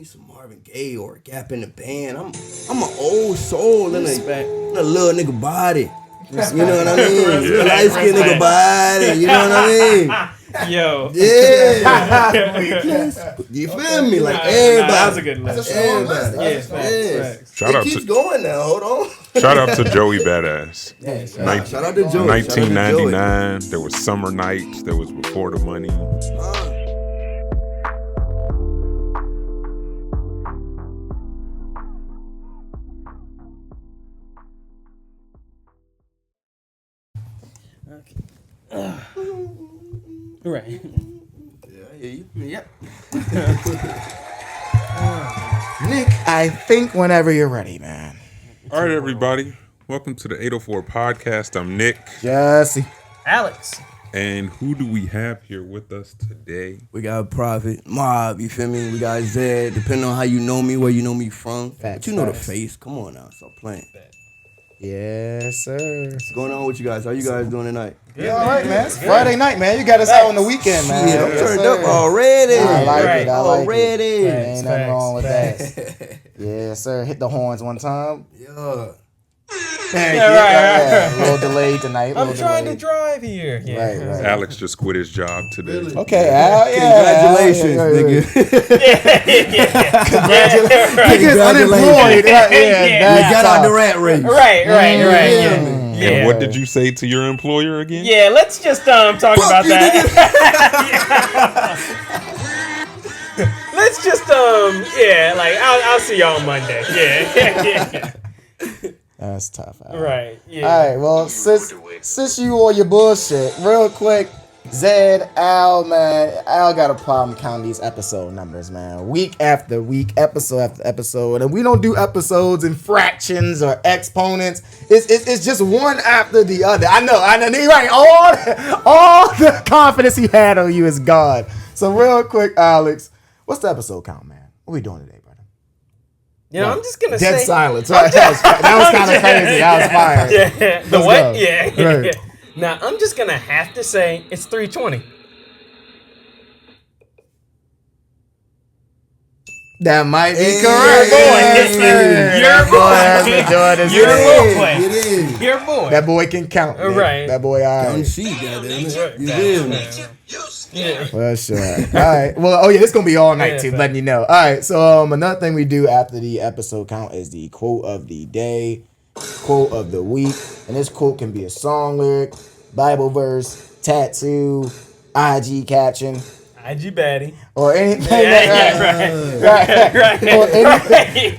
me some Marvin Gaye or Gap in the Band. I'm an old soul in a little nigga body. You know what I mean? Light skinned nigga body. You know what I mean? Yo. Yeah. You feel me? Like everybody. That was a good list. Everybody. Yes. Shout out it keeps to going now. Hold on. Shout out to Joey Badass. Shout out to Joey. 1999. There was Summer Nights. There was Before the Money. Right. Yep. Nick, I think whenever you're ready, man. All right, everybody. Welcome to the 804 podcast. I'm Nick. Jesse. Alex. And who do we have here with us today? We got Prophet, Mob, you feel me? We got Zed, depending on how you know me, where you know me from. But you know the face. Come on now, stop playing. Yes, sir. What's going on with you guys? How you guys doing tonight? Yeah, all right, man. It's Friday night, man. You got us out on the weekend, man. Yeah, I'm turned up already. I like it. I like already. it. Ain't nothing wrong with that. Yeah, sir. Hit the horns one time. Yeah. Yeah. A little delayed tonight. I'm trying to drive here. Yeah. Right. Alex just quit his job today. Really? Okay, Al. Yeah. Congratulations, nigga. Niggas unemployed. We got out the rat race. Right. Yeah. And what did you say to your employer again? Yeah, let's just talk about that. Let's just I'll see y'all on Monday. Yeah. That's tough. Al. Right. Yeah. All right. Well, since you on your bullshit, real quick, Zed, Al, man, Al got a problem counting these episode numbers, man. Week after week, episode after episode, and we don't do episodes in fractions or exponents. It's just one after the other. I know. Right. All the confidence he had on you is gone. So real quick, Alex, what's the episode count, man? What we doing today, brother? I'm just gonna Dead say silence. Right? That was kind of crazy. That was fire. Yeah. The Let's what? go. Yeah. Right. Now I'm just gonna have to say it's 320. That might be correct. Your boy. That boy can count. Man. Right. That boy, all Don't right. see, goddamn. You feel me? Yeah. Well, sure. All right. Well, it's going to be all night, too, letting you know. All right. So, another thing we do after the episode count is the quote of the day, quote of the week. And this quote can be a song lyric, Bible verse, tattoo, IG caption, IG baddie. or anything Right. or anything.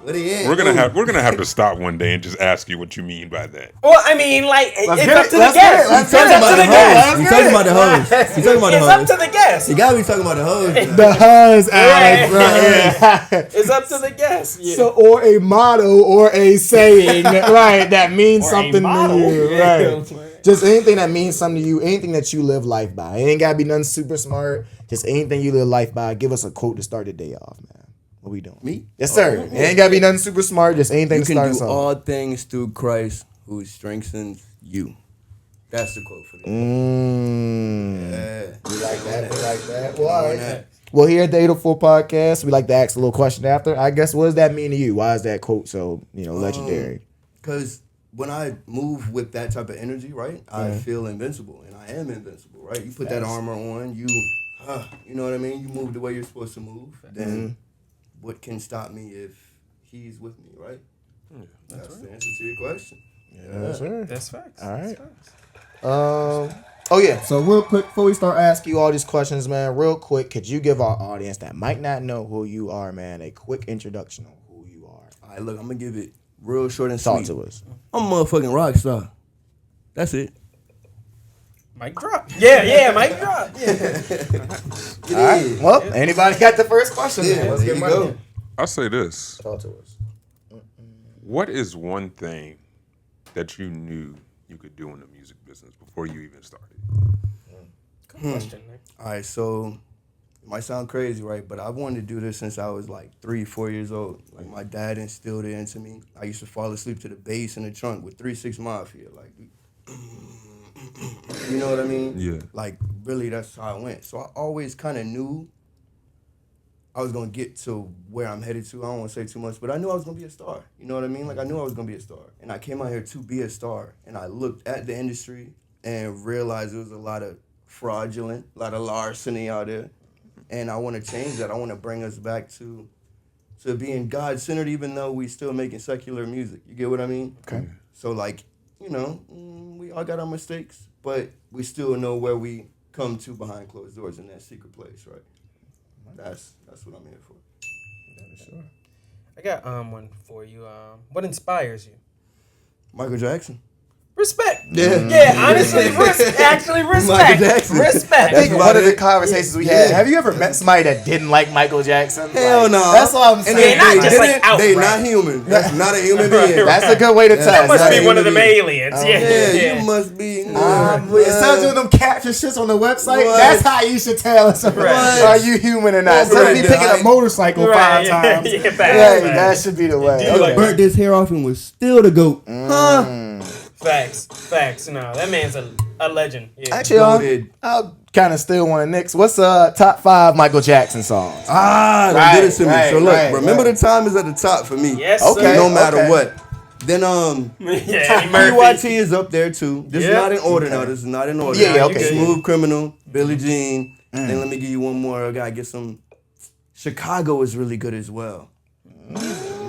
What he We're gonna have to stop one day and just ask you what you mean by that. Well, I mean, like, it's get up it. to the Let's guest. get it. It's up to the guest. You talking about the hoes. You talking about the It's hoes. up to the guest. You gotta be talking about the hoes. The huz, Alex. Right. It's up to the guest. Yeah. So, or a motto or a saying, right, that means Or a something to model. you, Yeah. right? Just anything that means something to you, anything that you live life by. It ain't gotta be nothing super smart. Just anything you live life by. Give us a quote to start the day off, man. What we doing? Me? Yes, sir. It ain't gotta be nothing super smart. Just anything You to can start us do off. all things through Christ who strengthens you. That's the quote for this. Yeah. We like that. We like that. Well, all right. Well, here at the 804 podcast, we like to ask a little question after. I guess, what does that mean to you? Why is that quote so, legendary? Because when I move with that type of energy, right, I feel invincible, and I am invincible, right? You put that armor on, you know what I mean? You move the way you're supposed to move, then what can stop me if he's with me, right? That's the answer to your question. Yes, sir. That's facts. All right. So real quick, before we start asking you all these questions, man, real quick, could you give our audience that might not know who you are, man, a quick introduction on who you are? All right, look, I'm going to give it real short and Talk sweet. to us. I'm a motherfucking rock star. That's it. Mic drop. Yeah, mic drop. Yeah. All right. Well, anybody got the first question? Yeah, Then? Let's there get you money. go. I'll say this. Talk to us. What is one thing that you knew you could do in the music business before you even started? Good question, Nick. All right, so it might sound crazy, right? But I've wanted to do this since I was like 3-4 years old. Like my dad instilled it into me. I used to fall asleep to the bass in the trunk with 3 6 Mafia. Like, you know what I mean? Yeah. Like, really, that's how it went. So I always kind of knew I was gonna get to where I'm headed to. I don't want to say too much, but I knew I was gonna be a star. You know what I mean? Like I knew I was gonna be a star, and I came out here to be a star. And I looked at the industry and realized there was a lot of fraudulent, a lot of larceny out there, and I want to change that. I want to bring us back to being God-centered, even though we still making secular music. You get what I mean? Okay. So like, you know, we all got our mistakes, but we still know where we come to behind closed doors in that secret place, right? That's what I'm here for. Yeah, sure. I got one for you. What inspires you? Michael Jackson. Respect. Yeah. Honestly, actually respect. Michael Jackson. Respect. I think one of the conversations we had. Have you ever met somebody that didn't like Michael Jackson? Hell Like, no. That's all I'm saying. they not just like they outright. not human. That's not a human being. That's a good way to tell. That must That's be one of them human aliens. Yeah, you must be. Instead of doing them capture shits on the website, What? that's how you should tell us. Right. Are you human or not? Instead of me Right. picking a motorcycle Right. 5 times. Yeah, facts, Yeah, facts. that should be the way. You like Burnt this hair off and was still the GOAT. Huh? Facts. No, that man's a legend. Yeah. Actually, Goated. I'll kind of still want to Nick's. What's top 5 Michael Jackson songs? Don't Right, get it to me. right, So look, right, remember right. the time is at the top for me. Yes, Okay. sir. No matter okay. what. Then Yeah, Eddie Murphy. PYT is up there too. This is Yeah. not in order now. This is not in order. Yeah, you okay. good. Smooth Criminal, Billie Jean. Then let me give you one more. I gotta get some. Chicago is really good as well. A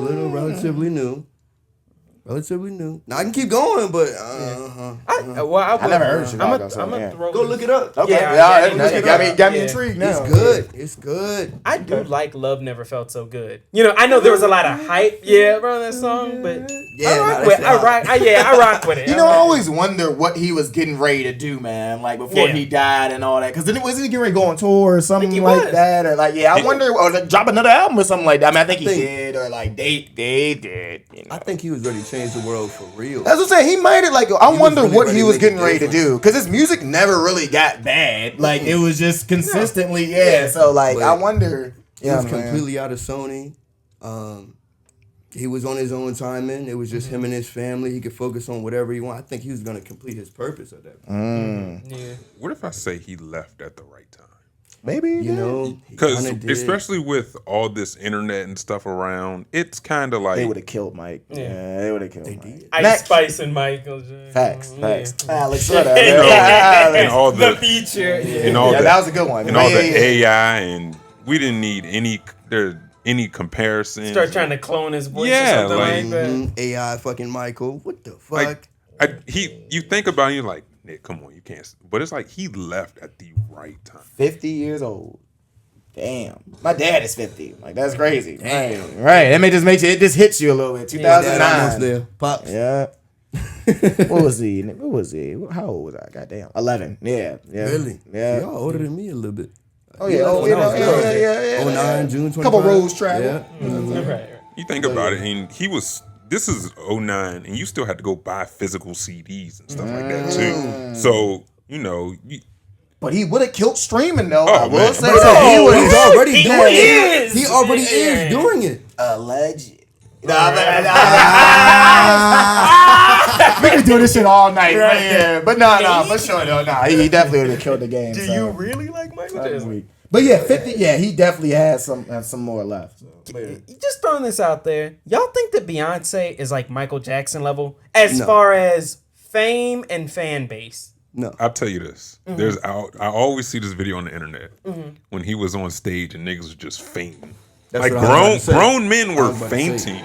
little relatively new. Now I can keep going, but I never heard Chicago, so, I'm yeah. gonna throw go look it up. Okay, Yeah, you got me Yeah. intrigued now. It's good. It's good. I do like Love Never Felt So Good. You know, I know there was a lot of hype, around that song, but I rock with it. You know, I always wonder what he was getting ready to do, man. Like before he died and all that. Because then wasn't he getting ready to go on tour or something he like was. that? Or like, I wonder, or like, drop another album or something like that. I mean, I think he did, or like they did. You know. I think he was ready to change the world for real. That's what I'm saying. He might have like. I wonder really what ready he to was make getting a ready to difference. do because his music never really got bad. Like it was just consistently, So like, But I wonder. He was completely out of Sony. He was on his own timing. It was just him and his family. He could focus on whatever he wanted. I think he was going to complete his purpose at that point. Yeah. What if I say he left at the right time? Maybe You know, he Because kinda did. especially with all this internet and stuff around, it's kind of like they would have killed Mike. Yeah, they would have killed Mike. did. Ice Next. Spice and Michael Jackson. Facts. Alex, you know, Alex. and all The the feature. and all Yeah, the that was a good one. and all the Yeah. AI, and we didn't need any comparison. Start trying to clone his voice Yeah, or something like- like that. AI fucking Michael. What the fuck? You think about it, you're like, Nick, come on, you can't. But it's like he left at the right time. 50 years old. Damn. My dad is 50. Like, that's crazy. Right. That may just make you, it just hits you a little bit. Dad 2009. almost there. Pops. Yeah. What was he? How old was I? Goddamn. 11. Yeah. Really? Yeah. Y'all older than me a little bit. Oh, yeah. Oh, When I was yeah. 09, June 25. Couple roads traveled. Yeah. Right. You think about it, and this is 09, and you still had to go buy physical CDs and stuff like that too. So, But he would have killed streaming, though. Oh, I will man. say Bro, that. he's already He doing is. it. He already Yeah. is doing it. Alleged. We can do this shit all night. Right. Yeah. But no, for sure, though. Nah, he definitely would have killed the game. Do so. you really like Michael Jackson? But yeah, 50. Yeah, he definitely has some more left. So. Just throwing this out there, y'all think that Beyonce is like Michael Jackson level as No. far as fame and fan base? No. I'll tell you this. I always see this video on the internet when he was on stage and niggas was just fainting. That's Like what I was about to say. grown men I were was about to say. fainting.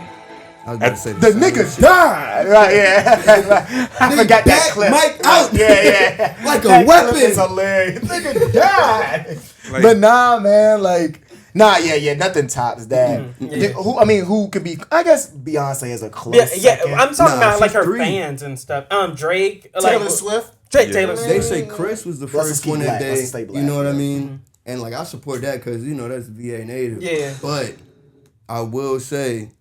I was about to say The same nigga shit. died. Right, yeah. I forgot that backed clip. Mike out. Yeah. Like a That weapon. clip is hilarious. Nigga died. Like- But nah, man, nothing tops that. Who could be? I guess Beyonce is a close. Yeah, second. I'm talking Nah, about like she's her three. fans and stuff. Drake, Taylor like Swift. Drake, Yeah. Taylor They Swift. say Chris was the That's a first ski one black. that That's a they, stay you black. know what I mean? And like I support that because that's VA native. Yeah. But I will say,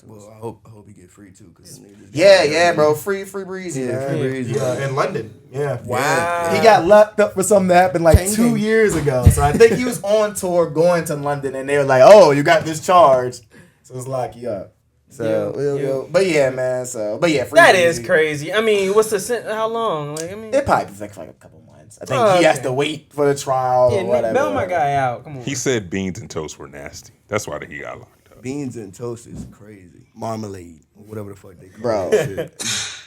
well, I hope he get free too because Yeah, bro. Free breezy. Yeah, man. Free Breezy. Yeah, in London. Yeah. Wow. He got locked up for something that happened like Dang, 2 dang. years ago. So I think he was on tour going to London, and they were like, "Oh, you got this charge, so let's lock you up." So, but yeah, man. Free That Breezy. is crazy. I mean, what's the how long? Like, I mean, It probably was like a couple months. hands. I think he has to wait for the trial or whatever. Bail my guy out. Come on. He said beans and toast were nasty. That's why he got locked up. Beans and toast is crazy. Marmalade, whatever the fuck they call Bro. that shit.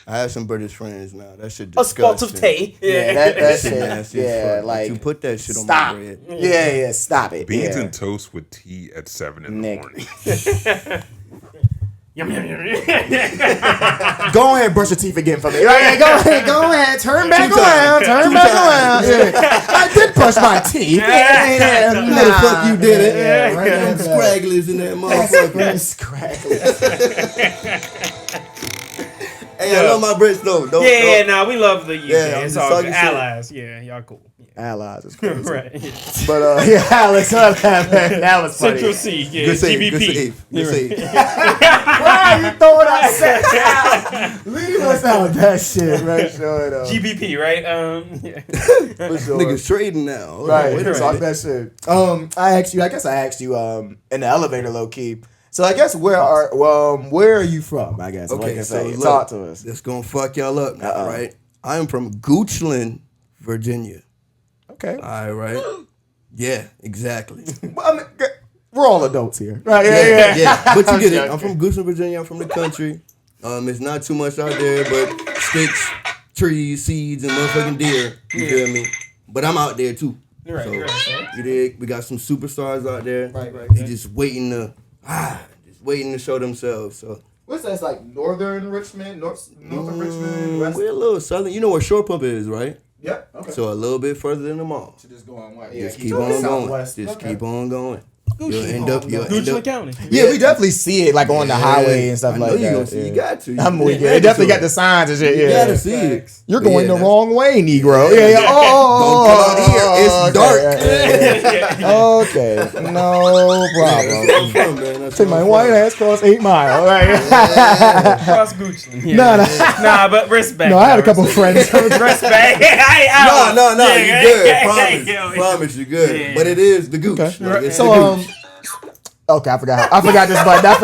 I have some British friends now. That shit disgusting. A spot of tea. Yeah, that shit. Nasty as fuck. like But you put that shit stop. on my bread. Yeah, stop it. Beans and toast with tea at 7 in the morning. Yum, yum, yum. Go ahead, brush your teeth again for me. Go ahead, turn back around. Yeah. I did brush my teeth. No, the fuck you did it. Right, them scragglers in that motherfucker. Scragglers. Hey, I love my Brits though. Don't. We love the UK. Yeah, it's I'm all just good. talking Allies. Yeah, y'all cool. Yeah. Allies is crazy. Right. Yeah. But Alex, that was funny. Central C. Yeah. Good save. GBP. Good save. Good save. Why are you throwing out set? Leave us out that shit, right? Sure though. GBP, right? Yeah. For sure. Niggas trading now. Right, Wait a talk minute. that shit. I guess I asked you in the elevator, low key. So I guess where are you from? I guess. Okay, Like I so say, look, talk to us. That's gonna fuck y'all up now, right? I am from Goochland, Virginia. Okay. All right. Yeah, exactly. I mean, we're all adults here, right? Yeah. But you get it. I'm from Goochland, Virginia. I'm from the country. It's not too much out there, but sticks, trees, seeds, and motherfucking deer. You feel me? But I'm out there too. Right. You dig? We got some superstars out there. Right. They just waiting to show themselves. So What's that? It's like northern Richmond, northern Richmond, west. we're a little southern. You know where Shore Pump is, right? Yep. Okay. So a little bit further than the mall. So just go on what? Just keep on going. Southwest. Just Okay. keep on going. You'll Gucci end up. Goochland County. Yeah, we definitely see it like on the highway and stuff I like know that. you gonna see. Yeah. You got to. I'm with you. They definitely got the signs and shit. You Yeah. gotta see it. You're But going yeah, the wrong way, Negro. Yeah. Yeah. Oh, Don't come out here. It's dark. Okay. No problem. Fun, man. That's Take my fun. white ass cross 8 Mile. Right. Cross Goochland. Yeah. Nah, but respect. No, I had a couple friends. Respect. No, Yeah, you good. yeah. Promise, you good. Yeah. But it is the gooch. Okay. Like, it's So the gooch. okay, I forgot this button. I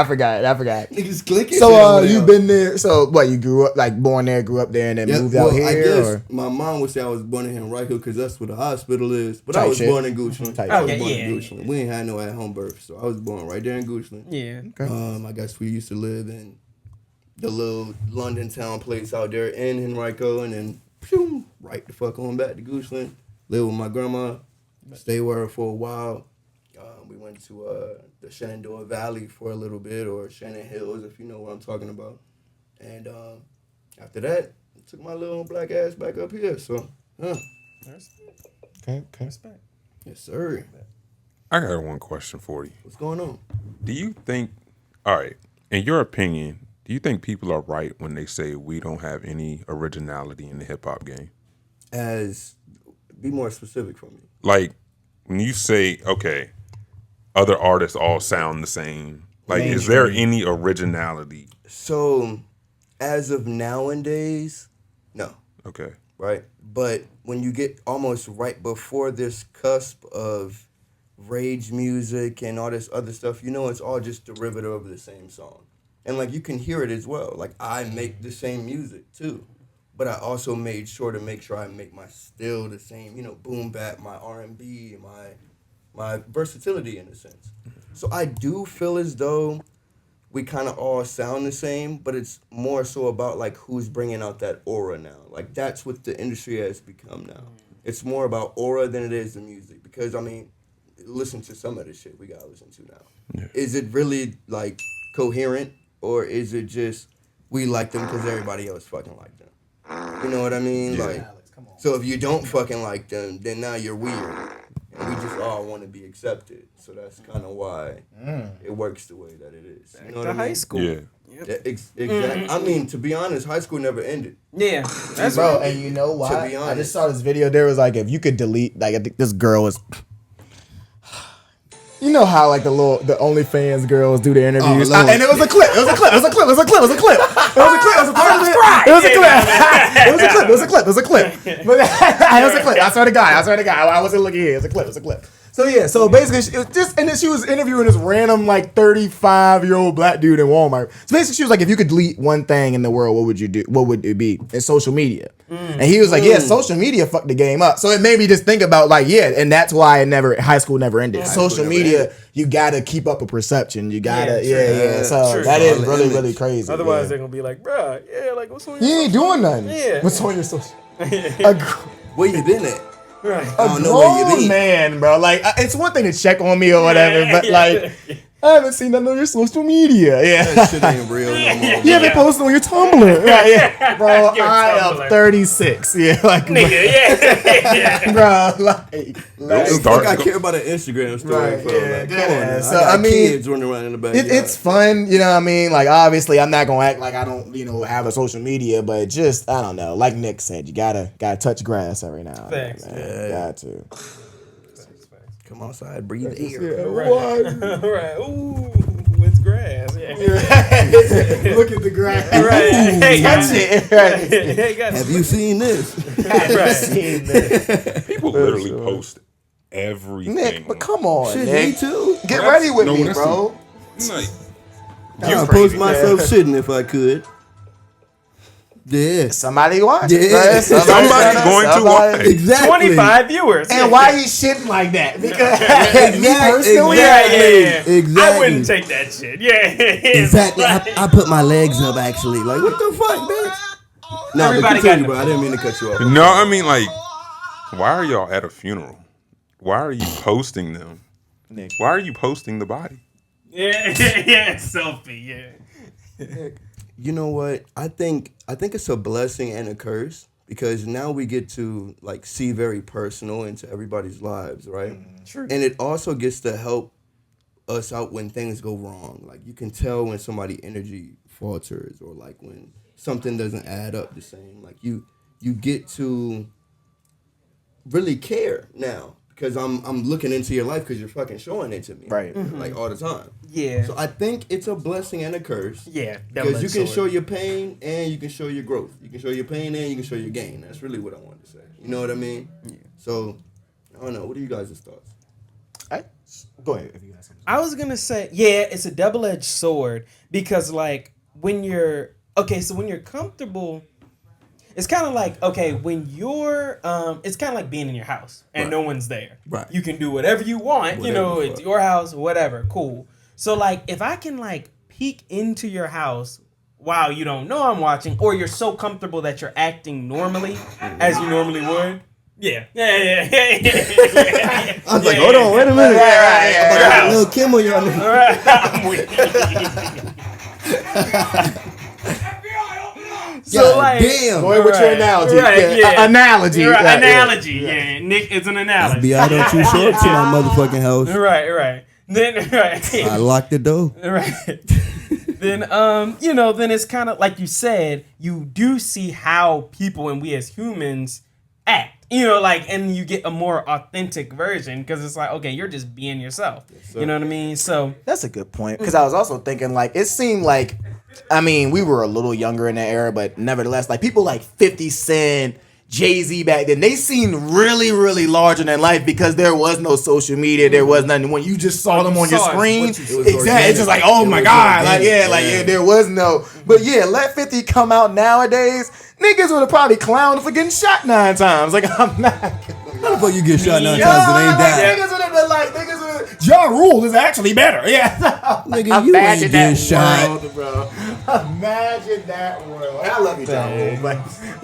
forgot. Niggas clicking. So you've been there. So what? You grew up born there, grew up there, and then moved out here. I guess Or? my mom would say I was born in Henrico because that's where the hospital is. But Type I was shit. born in Goochland. Type I was shit. born Okay, in yeah. Goochland. We ain't had no at home birth, so I was born right there in Goochland. Yeah. I guess we used to live in the little London town place out there in Henrico, and then phew, right the fuck on back to Goochland. Live with my grandma. Stay with her for a while. We went to the Shenandoah Valley for a little bit, or Shannon Hills, if you know what I'm talking about. And after that, I took my little black ass back up here. So, Okay. Respect. yes, sir. I got one question for you. What's going on? Do you think, all right, in your opinion, do you think people are right when they say we don't have any originality in the hip hop game? Be more specific for me. Like, when you say, okay, other artists all sound the same, like, is there any originality? So, as of nowadays, no. Okay. Right? But when you get almost right before this cusp of rage music and all this other stuff, you know it's all just derivative of the same song. And, like, you can hear it as well. Like, I make the same music, too. But I also made sure to make sure I make my still the same, you know, boom bap, my R&B, my versatility in a sense. So I do feel as though we kind of all sound the same, but it's more so about like who's bringing out that aura now. Like that's what the industry has become now. It's more about aura than it is the music. Because I mean, listen to some of the shit we gotta listen to now. Yeah. Is it really like coherent, or is it just we like them because everybody else fucking like them? You know what I mean? Yeah. Like, so if you don't fucking like them, then now you're weird. And we just all want to be accepted. So that's kind of why it works the way that it is. You know what I mean? High school. Yeah. Yep. Exactly. I mean, to be honest, high school never ended. Yeah. That's bro, right. And you know why? To be honest, I just saw this video. There was like, if you could delete, like, I think this girl was. You know how like the OnlyFans girls do their interviews, and it was a clip. It was a clip. It was a clip. It was a clip. It was a clip. It was a clip. It was a part of it. It was a clip. It was a clip. It was a clip. It was a clip. But it was a clip. I swear to God. I wasn't looking here. It was a clip. It was a clip. So yeah, so basically, it was just, and then she was interviewing this random like 35-year-old black dude in Walmart. So basically, she was like, if you could delete one thing in the world, what would you do? What would it be? It's social media. And he was like, yeah, social media fucked the game up. So it made me just think about like, yeah, and that's why high school never ended. Social media, you gotta keep up a perception. You gotta, yeah. So that is really, really crazy. Otherwise, they're gonna be like, bruh, like what's on your You ain't doing nothing. Yeah. What's on your social? Where you been at? Right. I don't know where you be. Man, bro. Like, it's one thing to check on me or whatever, but like, I haven't seen nothing on your social media. Yeah. That shit ain't real no more. You haven't posted on your Tumblr. Right, bro, I am 36. Yeah, like, Nigga, bro, like fuck, I care about an Instagram story. Right, Bro. yeah, Like, come on, man. so, I got I mean, kids running around in the backyard. it's fun, you know what I mean? Like, obviously, I'm not gonna act like I don't, have a social media, but just, I don't know. Like Nick said, you gotta touch grass every now and then. Thanks. Man. Got to. Come outside, breathe air. Yeah, right. Ooh, it's grass. Yeah. Look at the grass. Right. Hey, touch it. Right. Hey, guys. Have you seen this? Right. People literally post everything. Nick, but come on, Shit, Nick. me too. Get ready with me, that's bro. Like, I'd post myself shitting if I could. Yeah. Somebody watch. Yeah. Somebody's going to watch. Exactly. 25 viewers. And why he shitting like that? Because me Exactly. personally, Yeah. Exactly. I wouldn't take that shit. Yeah. Exactly. I put my legs up actually. Like, what the fuck, bitch? No, Everybody but continue, got bro. I didn't mean to cut you off. No, I mean, like, why are y'all at a funeral? Why are you posting them? Nick. Why are you posting the body? Yeah, selfie, yeah. You know what? I think it's a blessing and a curse because now we get to like see very personal into everybody's lives, right? True. And it also gets to help us out when things go wrong. Like you can tell when somebody energy falters or like when something doesn't add up the same. Like you get to really care now because I'm looking into your life because you're fucking showing it to me, Right. Like all the time. Yeah. So I think it's a blessing and a curse. Yeah. Because you can show your pain and you can show your growth. You can show your pain and you can show your gain. That's really what I wanted to say. You know what I mean? Yeah. So, I don't know. What are you guys' thoughts? Go ahead if you got something. I was going to say, yeah, it's a double-edged sword because, like, when you're comfortable, it's kind of like, okay, when you're, it's kind of like being in your house and no one's there. Right. You can do whatever you want, it's your house, whatever, cool. So, like, if I can, like, peek into your house while you don't know I'm watching, or you're so comfortable that you're acting normally as you normally would. Yeah. I was like, hold on, wait a minute. Right. Little Kim on y'all niggas. I'm with you. So, like, damn. Go ahead with your analogy. Right, yeah. Analogy. Right, analogy. Yeah. Nick, it's an analogy. FBI don't you show up to my motherfucking house. Right. Then, right. I locked the door. Right. Then, then it's kind of like you said, you do see how people and we as humans act. And you get a more authentic version because it's like, okay, you're just being yourself. Yes, you know what I mean? So that's a good point because I was also thinking like it seemed like, I mean, we were a little younger in that era, but nevertheless, like people like 50 Cent, Jay-Z back then, they seemed really, really larger than life because there was no social media, there was nothing. When you just saw them on your screen, exactly, it's just like, oh my God, organic. There was no. But yeah, let 50 come out nowadays, niggas would have probably clowned for getting shot 9 times. Like, I'm not. How the fuck you get shot 9 times and ain't died? Niggas would have been like, Ja Rule is actually better. Yeah. Nigga, you ain't getting shot. World, bro. Imagine that world. And I love you, Ja Rule, but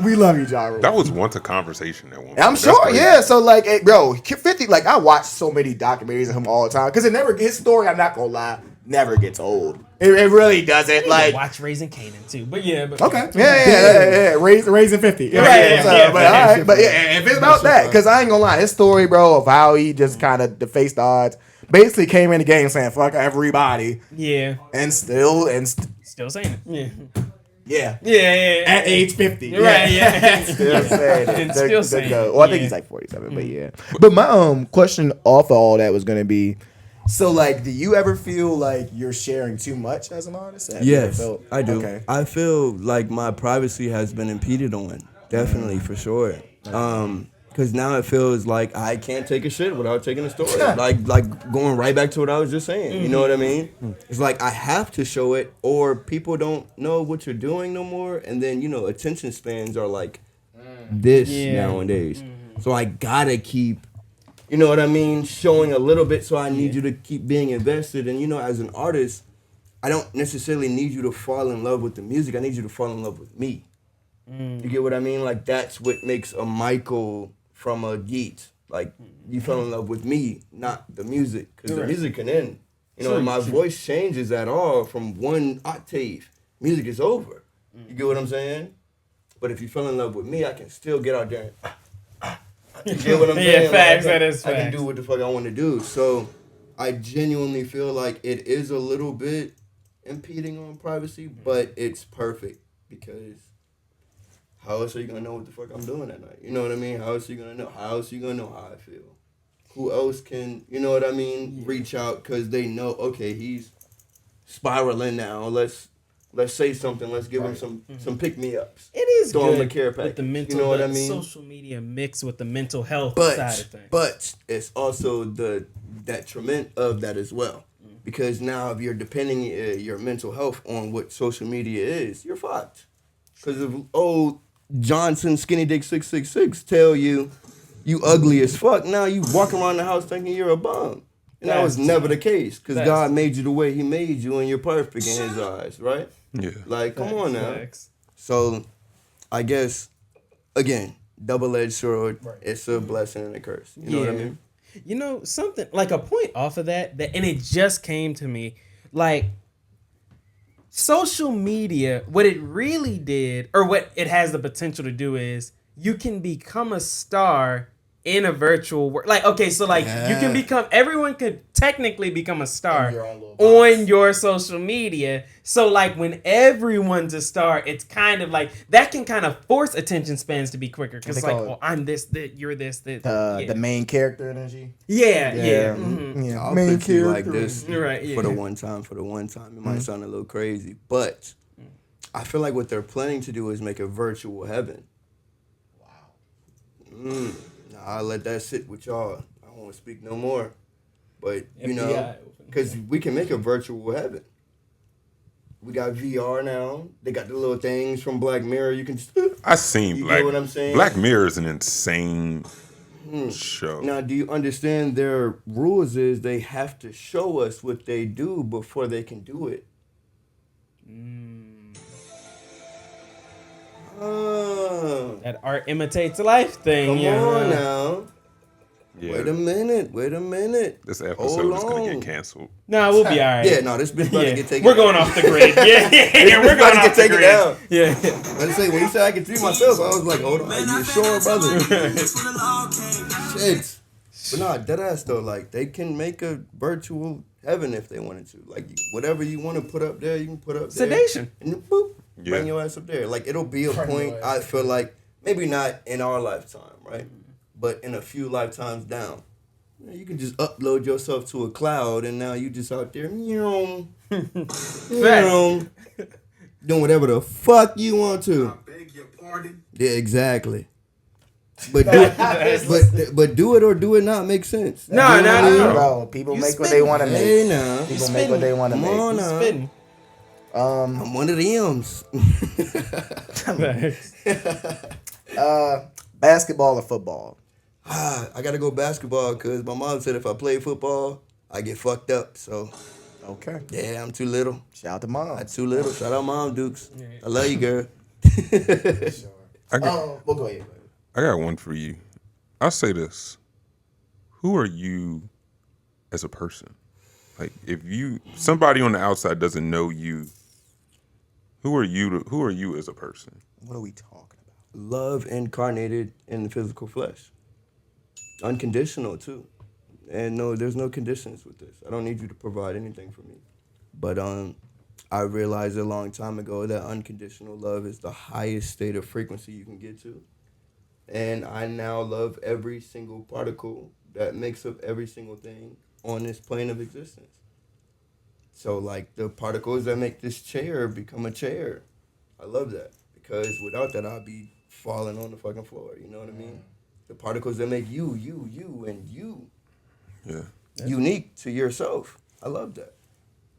we love you, Ja Rule. That was once a conversation at one point. I'm sure, yeah. So, like, hey, bro, 50, like, I watch so many documentaries of him all the time because his story, I'm not gonna lie, never gets old. It really doesn't. Like, watch Raising Canaan too, but yeah. Okay. Yeah. Raising 50. Yeah. But all right. But yeah, if it's about that, because I ain't gonna lie, his story, bro, of how he just kind of defaced the odds, basically came in the game saying fuck everybody. Yeah. And still saying it. Yeah. At age 50. Right, yeah. Still saying it. And still saying it. Well, I think he's like 47, but yeah. But my question off of all that was gonna be, So, like, do you ever feel like you're sharing too much as an artist? Have you ever Yes, felt- I do. Okay. I feel like my privacy has been impeded on. Definitely, for sure. Because now it feels like I can't take a shit without taking a story. like going right back to what I was just saying. You know what I mean? It's like I have to show it, or people don't know what you're doing no more. And then attention spans are like this nowadays. So I gotta keep. You know what I mean? Showing a little bit, so I need you to keep being invested. And as an artist, I don't necessarily need you to fall in love with the music. I need you to fall in love with me. You get what I mean? Like, that's what makes a Michael from a Geet. Like, you fell in love with me, not the music. Because the music can end. And my voice changes at all from one octave. Music is over. You get what I'm saying? But if you fell in love with me, I can still get out there and... You get what I'm saying? Yeah, facts, Like, that is I can facts. do what the fuck I want to do. So I genuinely feel like it is a little bit impeding on privacy, but it's perfect because how else are you going to know what the fuck I'm doing at night? You know what I mean? How else are you going to know? How else are you going to know how I feel? Who else can, you know what I mean, reach out because they know, okay, he's spiraling now. Let's say something. Let's give him some pick-me-ups. It is Throw him a good care with package. the mental, You know what I mean? social media mixed with the mental health side of things. But it's also the detriment of that as well. Because now if you're depending your mental health on what social media is, you're fucked. Because if old Johnson Skinny Dick 666 tell you ugly as fuck, now you walk around the house thinking you're a bum. And that was never the case. Because God made you the way he made you and you're perfect in his eyes, right? Yeah. Like, come on now. Facts. So, I guess, again, double-edged sword. It's a blessing and a curse. You know what I mean? Something like a point off of that, and it just came to me, like social media, what it really did, or what it has the potential to do is you can become a star in a virtual world. Like, okay, so like you can become, everyone could technically become a star your own little on your social media. So like when everyone's a star, it's kind of like that can kind of force attention spans to be quicker. Cause it's like, oh, I'm this, that, you're this, that. The main character energy. Yeah. Yeah. I'll Main put you like character. this Right, yeah. for the one time. It might sound a little crazy, but I feel like what they're planning to do is make a virtual heaven. Wow. I'll let that sit with y'all. I won't speak no more. But, because we can make a virtual heaven. We got VR now. They got the little things from Black Mirror. You can just... I seen You Black. get what I'm saying? Black Mirror is an insane show. Now, do you understand their rules is they have to show us what they do before they can do it? That art imitates life thing. Come on now. Yeah. Wait a minute. This episode is gonna on. get canceled. Nah, we'll be all right. Yeah, no, this bitch about to get taken We're down. going off the grid. Yeah, we're about going to off get the taken grid. down. Yeah. Let's say when you said I could see myself, I was like, hold on, you sure, brother? Shit. But nah, deadass though, like they can make a virtual heaven if they wanted to. Like whatever you want to put up there, you can put up there. Sedation. And then, boop, Yeah. bring your ass up there. Like it'll be a point. I feel like maybe not in our lifetime, right? But in a few lifetimes down. You can just upload yourself to a cloud, and now you just out there, doing whatever the fuck you want to. I beg your pardon. Yeah, exactly. But do it or do it not make sense. No. Bro, people make what they want to make. Hey now, People make what they want to come on make. now. Spitting. I'm one of them's. Basketball or football? I gotta go basketball because my mom said if I play football, I get fucked up. So Okay. yeah, I'm too little. Shout out to mom. I'm too little. Shout out Mom Dukes. I love you, girl. I got, We'll go ahead. I got one for you. I'll say this. Who are you as a person? Like if somebody on the outside doesn't know you, who are you as a person? What are we talking about? Love incarnated in the physical flesh. Unconditional too. And no, there's no conditions with this. I don't need you to provide anything for me. But I realized a long time ago that unconditional love is the highest state of frequency you can get to. And I now love every single particle that makes up every single thing on this plane of existence. So, like, the particles that make this chair become a chair. I love that. Because without that, I'd be falling on the fucking floor. You know what I mean? The particles that make you, and you. Yeah. Unique to yourself. I love that.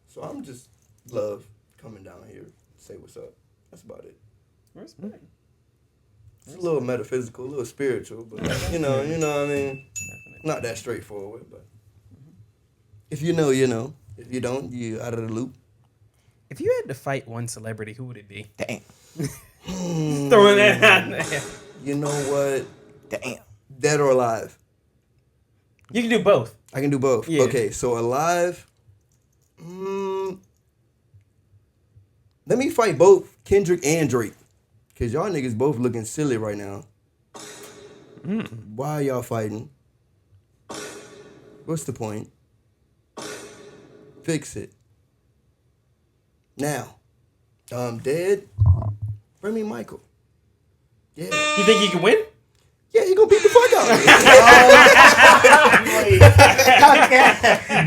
So I'm just love coming down here, say what's up. That's about it. Respect. It's a little metaphysical, a little spiritual, but you know what I mean? Definitely. Not that straightforward, but if you know, you know. If you don't, you out of the loop. If you had to fight one celebrity, who would it be? Damn. Throwing that out there. You know what? Damn. Dead or alive? You can do both. I can do both. Yeah. Okay, so alive. Let me fight both Kendrick and Drake. Because y'all niggas both looking silly right now. Why are y'all fighting? What's the point? Fix it. Now, dead. Bring me Michael. Yeah. You think you can win? Yeah, he gonna beat the fuck out of me.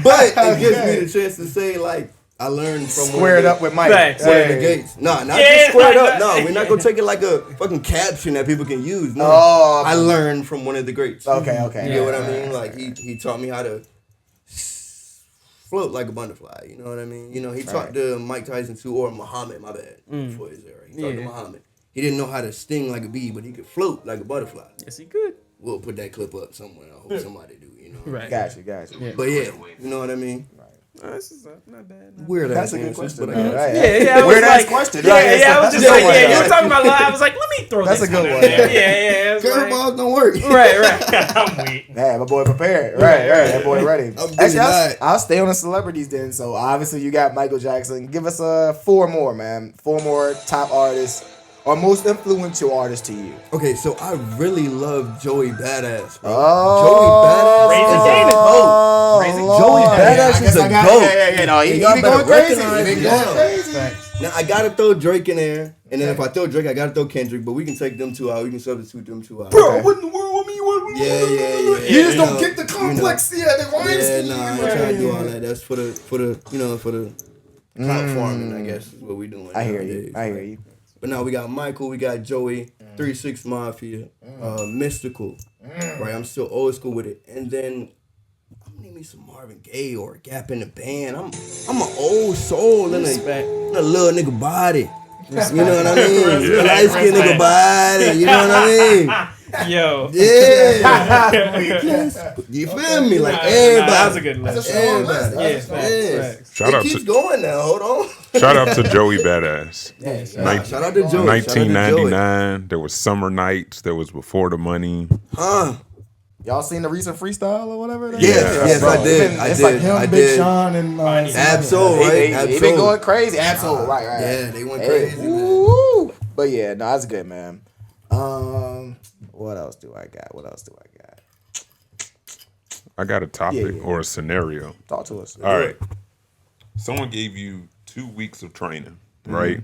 But it gives me the chance to say, like, I learned from Squared up with Mike. Facts. one of the gates. Nah, not Yeah, just squared like up. No, we're not gonna take it like a fucking caption that people can use. No, Oh, I learned from one of the greats. Okay. You get what I mean? Like he taught me how to float like a butterfly. You know what I mean? You know, he talked to Mike Tyson too, or Muhammad. My bad. Before his era, he talked to Muhammad. He didn't know how to sting like a bee, but he could float like a butterfly. Yes, he could. We'll put that clip up somewhere. I hope somebody do. You know. Right. Got you. Yeah. But yeah, you know what I mean? This is not bad. Weird That's ass a good answers, question. but I got Right. Yeah, I was Weird ass like, question. Yeah, Right, I was just that's like, a good yeah, one. you were talking about love. I was like, let me throw That's this a good in one. there. Yeah. It's like, curveballs don't work. right. I'm weak. Yeah, my boy prepared. Right. That boy ready. I'm busy Actually, tonight. I'll stay on the celebrities then. So obviously you got Michael Jackson. Give us 4 more, man. 4 more top artists or most influential artists to you. Okay, so I really love Joey Badass, bro. Oh, Raising Joey Badass. Kanan. Joey Badass is a goat. Yeah. No, he Y'all been better going crazy. recognize He been him. going crazy. Now I gotta throw Drake in there, and then if I throw Drake, I gotta throw Kendrick. But we can take them 2 out. We can substitute them 2 out. Bro, what in the world? Yeah. You just don't get the complex. Yeah, the Yeah, nah, I ain't trying to do all that. That's for the clout farming, I guess, is what we doing. I hear nowadays. you. I hear you. But now we got Michael, we got Joey, 3 6 Mafia, Mystical. Right, I'm still old school with it. And then I'm gonna need me some Marvin Gaye or Gap in the Band. I'm an old soul in a little nigga body. You know what I mean? Light skinned nigga body. You know what I mean? Yo. Yeah. You feel me? Like everybody. That was a good list. Everybody. Yes, facts. Shout out It keeps to going now. Hold on. shout out to Joey Badass. Shout out to Joey. 1999. There was Summer Nights. There was Before the Money. Y'all seen the recent freestyle or whatever? Yes, I did. It's like him, Big Sean, and Absol, right? He been going crazy. Absol, right. Yeah, they went crazy, man. Woo. But yeah, no, that's good, man. What else do I got? I got a topic or a scenario. Talk to us. All right. Someone gave you 2 weeks of training, right?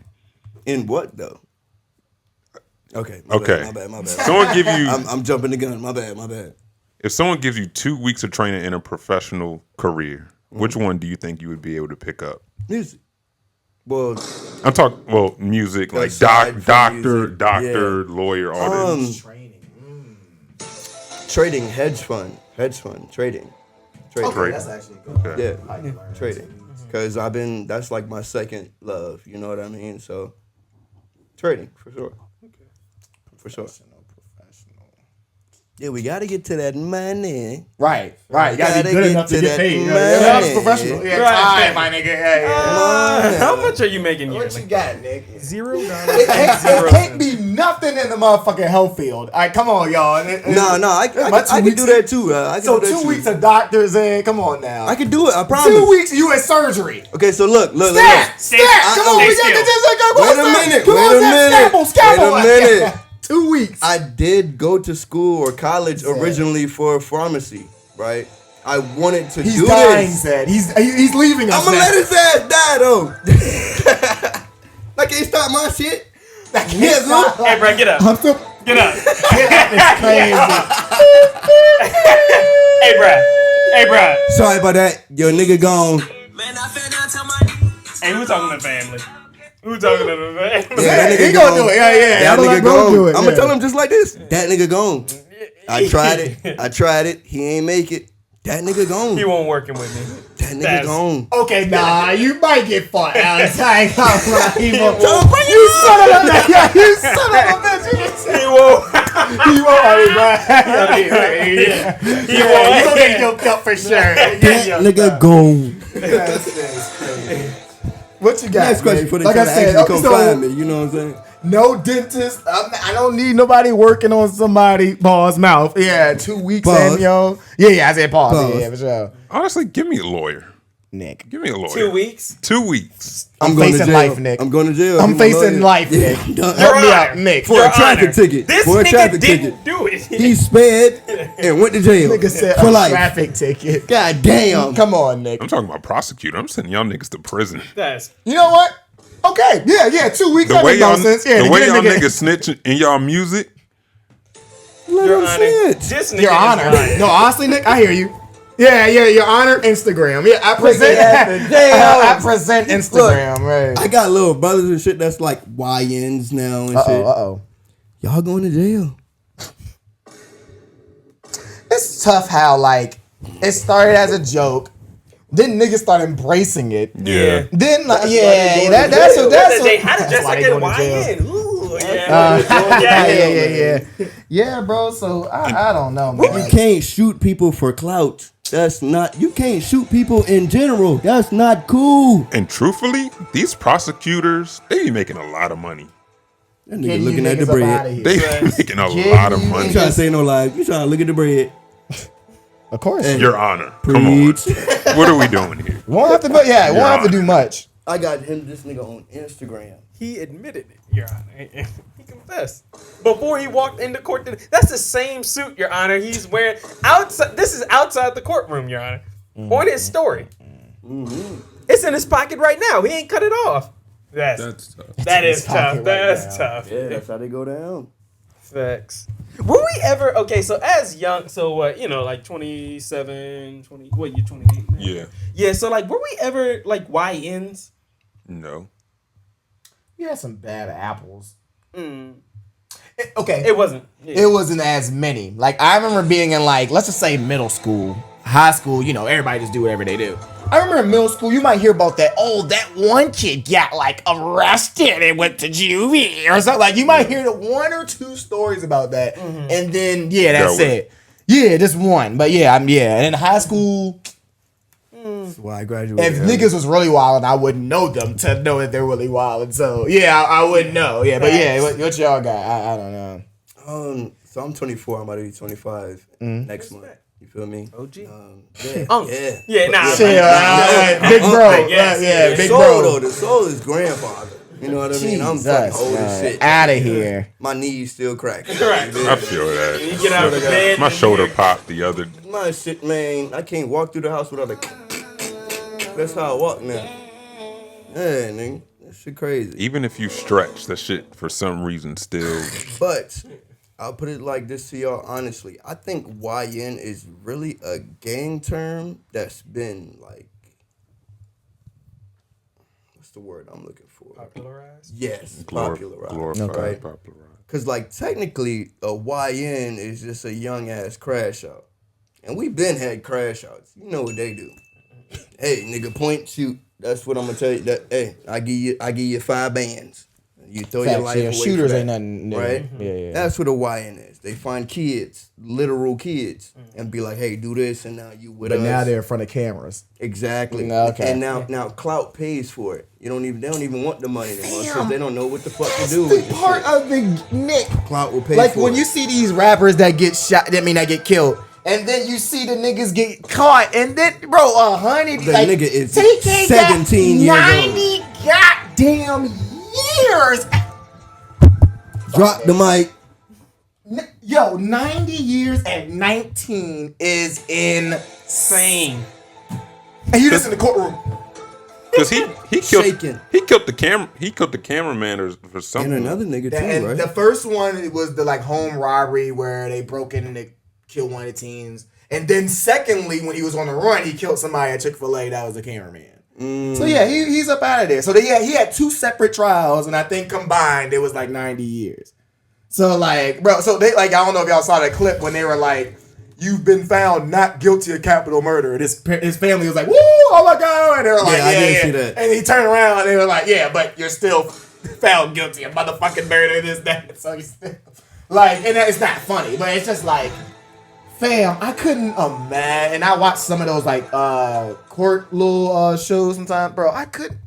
In what though? Okay. Okay. My bad. Someone give you I'm jumping the gun. My bad. if someone gives you 2 weeks of training in a professional career, which one do you think you would be able to pick up? Music. Well, I'm talking music, like Aside from music, doctor, lawyer, all this. trading, hedge fund, trading. Okay, that's actually good. Yeah, trading. Because that's like my second love, you know what I mean? So, trading, for sure. For sure. Yeah, we got to get to that money. Right. You gotta be good enough to get paid. money. That's professional. Yeah, Right. my nigga. Yeah. How much are you making What you yearly? got, nigga? $0. It can't be nothing in the motherfucking health field. All right, come on, y'all. No, I can do that too. I can So do that 2 too. weeks of doctors in. Come on now. I can do it. I promise. 2 weeks you in surgery. Okay, so look. Stay Come on, we got still. this. Wait a minute. Come on, Zach, scalpel. Wait a minute. 2 weeks. I did go to school or college originally for pharmacy, right? I wanted to He's do dying, this. said. He's leaving us. I'm gonna let his ass die though. I can't stop my shit. Yes, look. Hey, bro, get up. I'm so Get up. crazy. Hey, bro. Hey, bro. Sorry about that. Your nigga gone. Hey, who talking to family? Who talking to the family? Yeah, that nigga He gonna gone. do it. Yeah. That I'm nigga like, go do gone. it. I'm yeah. gonna tell him just like this. That nigga gone. I tried it. He ain't make it. That nigga gone. He won't working with me. That nigga gone. Okay, nah, you might get fought, Alex. I ain't gonna lie. You son of a bitch. Yeah, you son of a bitch. He won't. He won't. He won't. You gonna get yoked up for sure. That nigga gone. What you got? Next question for the like I said, actually come find me. You know what I'm saying? No dentist. I don't need nobody working on somebody Paul's mouth. Yeah, 2 weeks Pause. in, yo. Yeah, I said pause. Pause. Yeah, for sure. Honestly, give me a lawyer. Nick. Give me a lawyer. 2 weeks. 2 weeks. I'm going to facing jail. life, Nick. I'm going to jail. I'm He my facing lawyer. life, Nick. Done. Help me Your out, Honor. Nick. For Your a traffic Honor, ticket. This For a nigga traffic didn't ticket. do it. He sped and went to jail. Nigga said for a life. traffic ticket. God damn. Come on, Nick. I'm talking about prosecutor. I'm sending y'all niggas to prison. That's You know what? Okay, yeah, 2 weeks. The That way makes no y'all, sense. Yeah, the to way get a y'all nigga- niggas snitch in y'all music, Let Your him Honor. snitch. This nigga Your is Honor. lying. No, honestly, Nick, I hear you. Yeah, Your Honor, Instagram. Yeah, I present. I present Instagram. Right. I got little brothers and shit that's like YNs now and shit. Uh-oh. Y'all going to jail. It's tough how, like, it started as a joke. Then niggas start embracing it. yeah. Then, like, why yeah, they that's going what, to that's They what. had to That's dress why like they a going to jail. YN. Ooh, yeah. Yeah. Yeah, bro. So I don't know, man. You can't shoot people for clout. That's not. You can't shoot people in general. That's not cool. And truthfully, these prosecutors, they be making a lot of money. That Get nigga you looking at the niggas up bread. outta here. They Right. be making a Get lot of you money. You trying to say no lies. You trying to look at the bread. Of course. Hey. Your Honor, come on. Preach. What are we doing here? Won't have to, but yeah, won't have to do much. I got this nigga on Instagram. He admitted it, Your Honor. He confessed. Before he walked into court, that's the same suit, Your Honor, he's wearing outside. This is outside the courtroom, Your Honor. On his story. It's in his pocket right now. He ain't cut it off. That's tough. That is his pocket tough. right That's now. tough. Yeah, that's how they go down. Facts. Were we ever, okay, so as young, so what, you know, like 27, 20, what, you 28 now? Yeah. Yeah, so like, were we ever like YNs? No. You had some bad apples. Mm. Okay. It wasn't. Yeah. It wasn't as many. Like, I remember being in, like, let's just say middle school, high school, you know, everybody just do whatever they do. I remember in middle school, you might hear about that, oh, that one kid got, like, arrested and went to juvie or something. Like, you might hear the 1 or 2 stories about that. Mm-hmm. And then, yeah, that's That was- it. Yeah, just one. But, yeah, And in high school, That's why I graduated. if niggas was really wild, I wouldn't know them to know that they're really wild. And so, yeah, I wouldn't know. Yeah, but yeah, what y'all got? I don't know. So I'm 24. I'm about to be 25 next month. You feel me? OG. Yeah. Yeah, Yeah. nah. Shit, big bro. Yes. Yeah, The big soul, bro. though, the soul is grandfather. You know what I mean? I'm fucking old as shit. Out of here. My knees still crack. Correct. I feel You that. get out of bed. My shoulder popped the other. My shit, man. I can't walk through the house without a. That's how I walk now. Yeah, nigga. That shit crazy. Even if you stretch, that shit for some reason still. But I'll put it like this to y'all honestly. I think YN is really a gang term that's been like, what's the word I'm looking for? Popularized. Yes, Glorified. popularized. Right? Popularized. Because like technically a YN is just a young ass crash out. And we been had crash outs. You know what they do. Hey, nigga, point, shoot. That's what I'm gonna tell you. That hey, I give you 5 bands. You throw your Facts, life yeah, away. shooters for ain't that, nothing new. right? Yeah. That's what a YN is. They find kids, literal kids, and be like, "Hey, do this," and now you with But us. now they're in front of cameras. Exactly. Okay. And now clout pays for it. They don't even want the money anymore because they don't know what the fuck to do with The this part shit. of the Nick. Clout will pay Like for when it. you see these rappers that get shot, that get killed. And then you see the niggas get caught, and then, bro, 100. The like, nigga is TK 17 years got old. 90 goddamn years. Drop the mic. Yo, 90 years at 19 is insane. And you just in the courtroom. Because he Shaking. killed the cameraman for something. And another nigga too, And right? the first one was the like home robbery where they broke in and they killed one of the teens. And then secondly, when he was on the run, he killed somebody at Chick-fil-A that was a cameraman. So yeah, he's up out of there. So he had 2 separate trials, and I think combined it was like 90 years. So like, bro, so they like, I don't know if y'all saw that clip when they were like, "You've been found not guilty of capital murder." And his family was like, "Woo, oh my God." And they were like, I did see that. And he turned around and they were like, "Yeah, but you're still found guilty of motherfucking murder, this, that." So he's still, like, and it's not funny, but it's just like, fam, I couldn't imagine. And I watched some of those like court little shows sometimes, bro. I couldn't.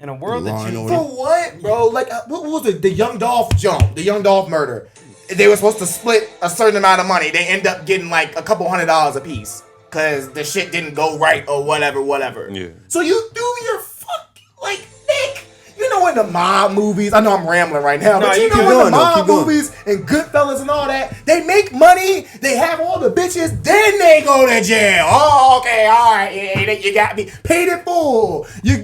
In a world that you... For what, bro? Like, what was it? The Young Dolph jump, the Young Dolph murder. They were supposed to split a certain amount of money. They end up getting like a couple $100 a piece because the shit didn't go right or whatever. Yeah. So you do your fucking, like, Nick. You know in the mob movies, I know I'm rambling right now, but you know in the mob movies and Goodfellas and all that, they make money, they have all the bitches, then they go to jail. Oh, okay, all right, yeah, you got me paid in full. You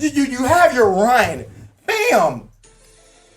have your run, bam,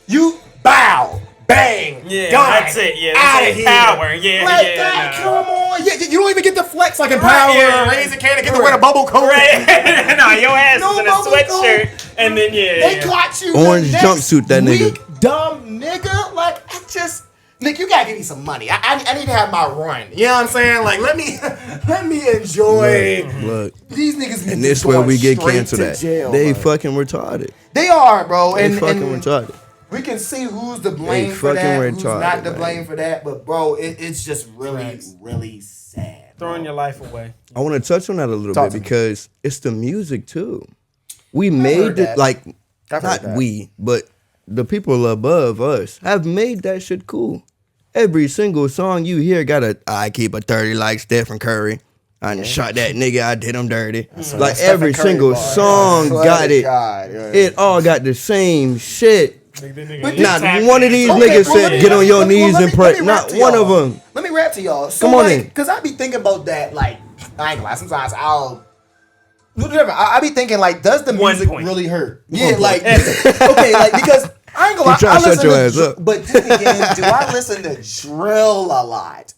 you bow, bang, Yeah, done, that's it. Yeah, out that's of it. here. Power. Yeah, Like yeah. that, No. come on. Yeah, you don't even get the flex like in Power. yeah. Raise a can and get to wear the bubble coat. Right. No, your ass No is in a bubble sweatshirt, and then They caught you. Orange the next jumpsuit, that nigga. week, dumb nigga. Like, I just, Nick, you gotta give me some money. I need to have my run. You know what I'm saying? Like, let me enjoy. Look, These niggas. and this where we get canceled at. Jail, They bro. fucking retarded. They are, bro. They And fucking retarded. we can see who's to blame for fucking that, who's retarded, not to man. blame for that. But bro, it's just really sad. throwing your life away. I want to touch on that a little Talk bit to me. because it's the music too. We heard made that. it like I've heard not that. we, but the people above us have made that shit cool. Every single song you hear got a "I keep a 30" like Stephen Curry. I done shot that nigga, I did him dirty. Like Stephen every Curry single bar, song yeah. got it. God, yeah. It all got the same shit. But Not Tap one of dance. these Okay, niggas well, let said me- get on your let me- knees let and me- pray. let me rap Not to one y'all. of them. Let me rap to y'all. So Come on like, in. cause I be thinking about that. Like, I ain't gonna lie. Sometimes I be thinking like, does the 1 music point. really hurt? Yeah, like, okay, like because I ain't gonna lie. You tryna I shut listen your to ass dr- up. But then again, do I listen to drill a lot?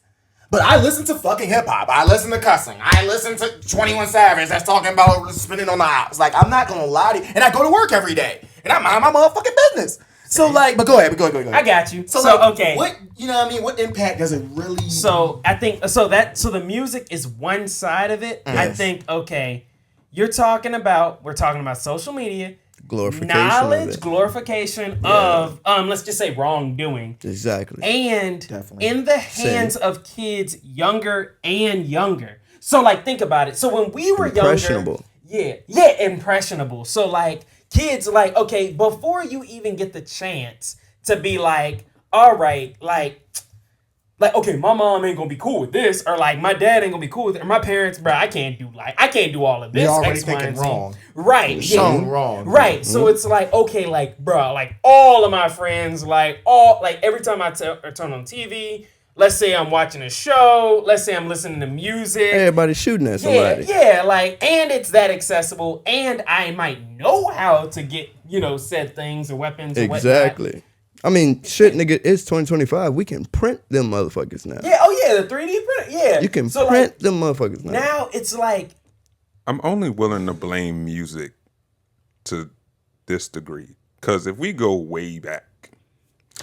But I listen to fucking hip hop. I listen to cussing. I listen to 21 Savage that's talking about spinning on the ops. Like, I'm not gonna lie to you. And I go to work every day. And I mind my motherfucking business. So like, but go ahead. I got you. So, So, like, okay. what, you know what I mean? What impact does it really? So I think so the music is one side of it. I Yes. think okay, we're talking about social media, Glorification knowledge, of it. glorification of let's just say wrongdoing. Exactly. And Definitely. in the hands of kids younger and younger. So like think about it. So when we were younger, Impressionable. yeah, impressionable. So like kids like okay, before you even get the chance to be like, all right, like okay, my mom ain't gonna be cool with this, or like my dad ain't gonna be cool with it, or my parents, bro, I can't do all of this. You're already X, Y, thinking and Z. wrong. Right. You're shown wrong. Right. So it's like, okay, like, bro, like all of my friends, like every time I turn on TV, let's say I'm watching a show, let's say I'm listening to music. Everybody's shooting at somebody. Yeah, like, and it's that accessible, and I might know how to get, said things or weapons or whatnot. Exactly. I mean, shit, nigga, it's 2025. We can print them motherfuckers now. Yeah, oh yeah, the 3D print, yeah. You can so print like, them motherfuckers now. now it's like, I'm only willing to blame music to this degree. Because if we go way back,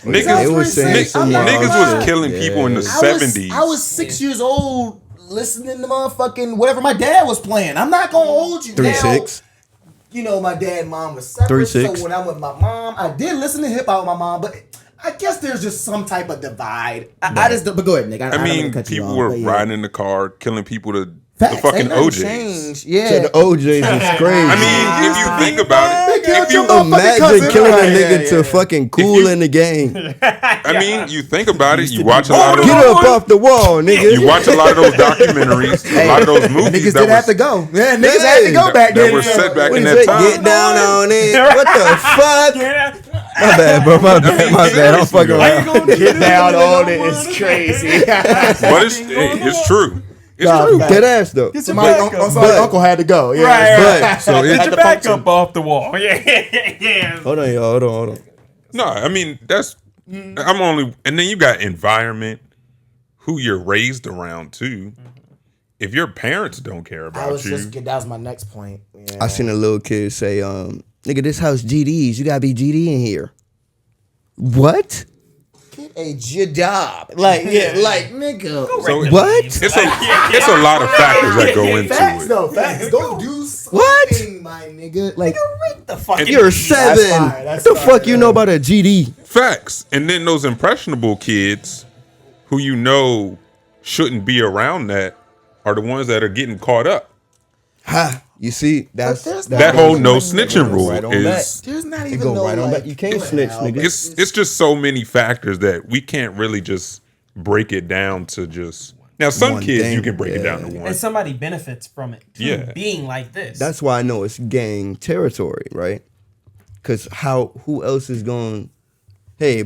They niggas was saying some wild was shit. killing people in the Yeah. 70s. I was 6 years old listening to motherfucking whatever my dad was playing. I'm not gonna hold you. 3-6. My dad and mom was separate. 3-6. So when I'm with my mom, I did listen to hip hop with my mom, but I guess there's just some type of divide. I just don't, but go ahead, Nick. I mean, people were riding in the car, killing people to the Facts, fucking ain't nothing OJs. changed. So Yeah. the OJs is crazy. I mean, if you think about it, killed if you, your motherfucking Imagine cousin. killing a Right, nigga yeah, to yeah. fucking cool in the game. I mean, you think about it, you watch a lot of Get up off the wall, nigga. you watch a lot of those documentaries, a lot of those movies Niggas that did have to was go. Yeah, niggas had to go Hey, back that then. were set back What in is that it? time. Get down on it. What the fuck? My bad, bro. My bad. I'm fucking around. Get down on it is crazy. But it's true. It's Nah, true. man. Dead ass though. Somebody, I'm sorry, But- uncle had to go. Yeah. Right. But so Get it, your back up off the wall. Yeah. hold on, y'all. Hold on. No, I mean I'm only, and then you got environment, who you're raised around too. if your parents don't care about you, that was my next point. Yeah. I seen a little kid say, nigga, this house GDs. You gotta be GD in here. What? Get a job. Like, nigga. so What? It's a lot of factors that go into Facts, it. though. Facts. Go do something, What? my nigga. Like, read the fucking. You're 7. What the fuck you know about a GD? Facts. And then those impressionable kids who you know shouldn't be around that are the ones that are getting caught up. Ha! You see, that's That whole no snitching rule right on is. there's not It even go no right on like, back. You can't snitch, nigga. It's just so many factors that we can't really just break it down to just. Now, some One kids thing, you can break it down to And one. somebody benefits from it too, Yeah. being like this. That's why I know it's gang territory, right? Because who else is going, hey,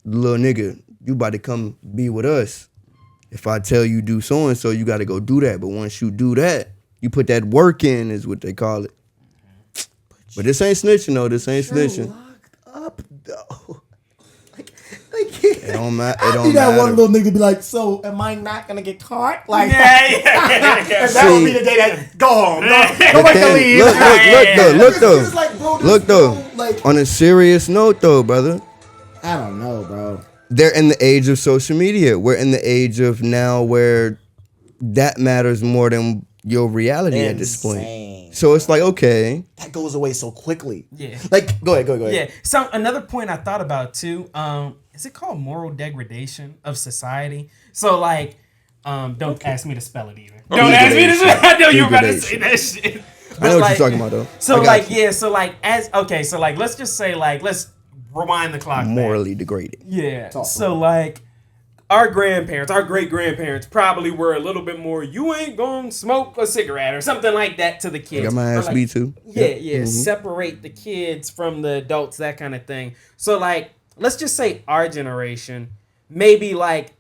little nigga, you about to come be with us. If I tell you do so-and-so, you got to go do that. But once you do that, you put that work in is what they call it. But this ain't snitching, though. This ain't snitching. locked up though. Like It don't matter. It I don't think that matter. one little nigga be like, so am I not gonna get caught? Like, yeah. and that would be the day that go home. Go But make the then, leave. look It's though. like, bro, Look though. Like, On a serious note, though, brother, I don't know, bro. they're in the age of social media. We're in the age of now where that matters more than your reality at this point. Insane. So it's like, okay, That goes away so quickly. Yeah. Like, go ahead. Yeah. So another point I thought about too, is it called moral degradation of society? So like, don't ask me to spell it either. Don't ask me to spell I know you were about to say that shit. I know what you're talking about, though. So I got like, you. yeah, so like so like let's just say like let's rewind the clock back. Morally degraded. Yeah. Talk So like our grandparents, our great grandparents probably were a little bit more, you ain't gonna smoke a cigarette or something like that to the kids. Got my Or ass like, beat too. yeah, yeah. Separate the kids from the adults, that kind of thing. So like, let's just say our generation, maybe like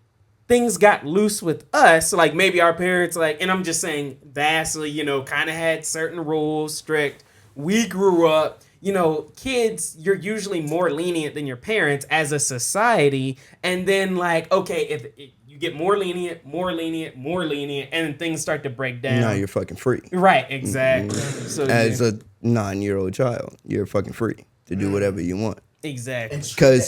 things got loose with us. Like maybe our parents, like, and I'm just saying vastly, kind of had certain rules, strict. We grew up, kids, you're usually more lenient than your parents as a society. And then like, okay, if you get more lenient, and then things start to break down. Now you're fucking free. Right, exactly. So As yeah, a 9-year-old child, you're fucking free to do whatever you want. exactly.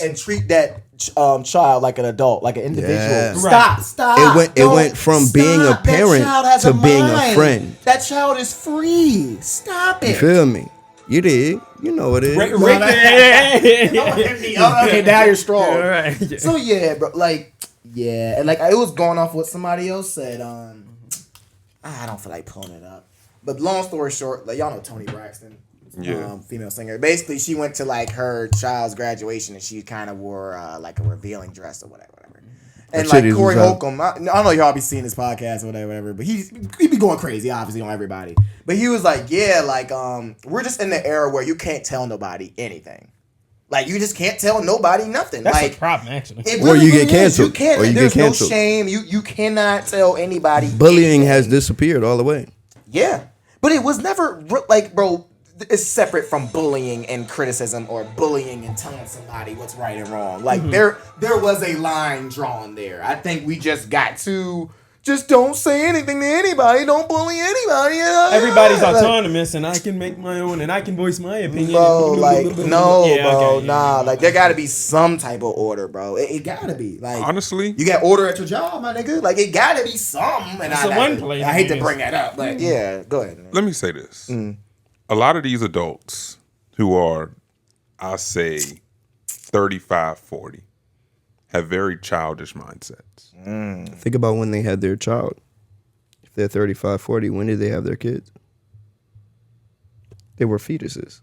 And treat that child like an adult, like an individual. Yeah. Stop. It went from being a parent to being a friend. That child is free. Stop You it. feel me? You did. You know what it is. Okay, now you're strong. All right. Yeah. So yeah, bro, like, yeah, and like it was going off what somebody else said. I don't feel like pulling it up, but long story short, like y'all know Toni Braxton, Yeah. female singer. Basically, she went to like her child's graduation and she kind of wore like a revealing dress or whatever. And Her like titties Corey was out. Holcomb, I don't know y'all be seeing this podcast or whatever, but he be going crazy, obviously, on everybody. But he was like, yeah, like we're just in the era where you can't tell nobody anything. Like you just can't tell nobody nothing. That's like a problem, actually. it Or you get is. canceled. You can't. Or you There's get canceled. no shame. You cannot tell anybody. Bullying anything. has disappeared all the way. Yeah, but it was never like, bro. It's separate from bullying and criticism or bullying and telling somebody what's right and wrong. Like there was a line drawn there. I think we just got to just don't say anything to anybody. Don't bully anybody. Everybody's Like, autonomous, and I can make my own, and I can voice my opinion. bro, like no, Yeah, bro, okay, nah. yeah. Like there got to be some type of order, bro. It gotta be like Honestly, you got order at your job, my nigga. Like it gotta be something. And It's the one place, I hate to niggas. bring that up, but yeah, go ahead. Man. let me say this. A lot of these adults who are, I say, 35, 40, have very childish mindsets. Think about when they had their child. If they're 35, 40, when did they have their kids? They were fetuses.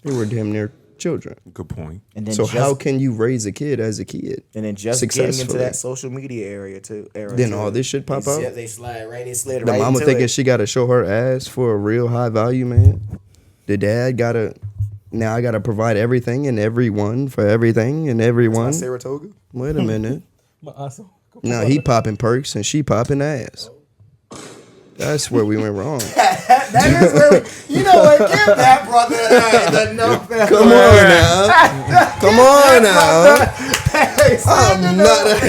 They were damn near children. Good point. And then So just, how can you raise a kid as a kid? and then just getting into successfully? that social media area too. Then all this shit pop out? Yeah, they slid The right mama into thinking it. she got to show her ass for a real high value man. The dad got to, now I got to provide everything and everyone for everything and everyone. Saratoga. Wait a minute. Awesome. Now he popping perks and she popping ass. That's where we went wrong. That is where you know what? Give that brother the no. Come on now. Come on now. I'm not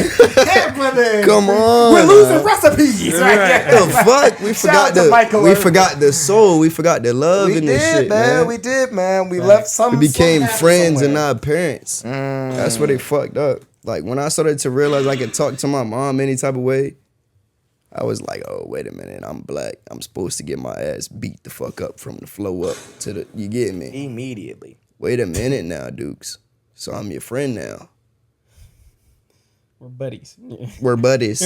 happening. Come on. We're losing recipes. Right. The fuck? We Michael forgot the soul. We forgot the love in this shit, man. We did, man. We left some. We became some friends somewhere. and not parents. That's where they fucked up. Like when I started to realize I could talk to my mom any type of way, I was like, oh, wait a minute, I'm black. I'm supposed to get my ass beat the fuck up from the flow up to the, you get me? Immediately. Wait a minute now, Dukes. So I'm your friend now. We're buddies. We're buddies.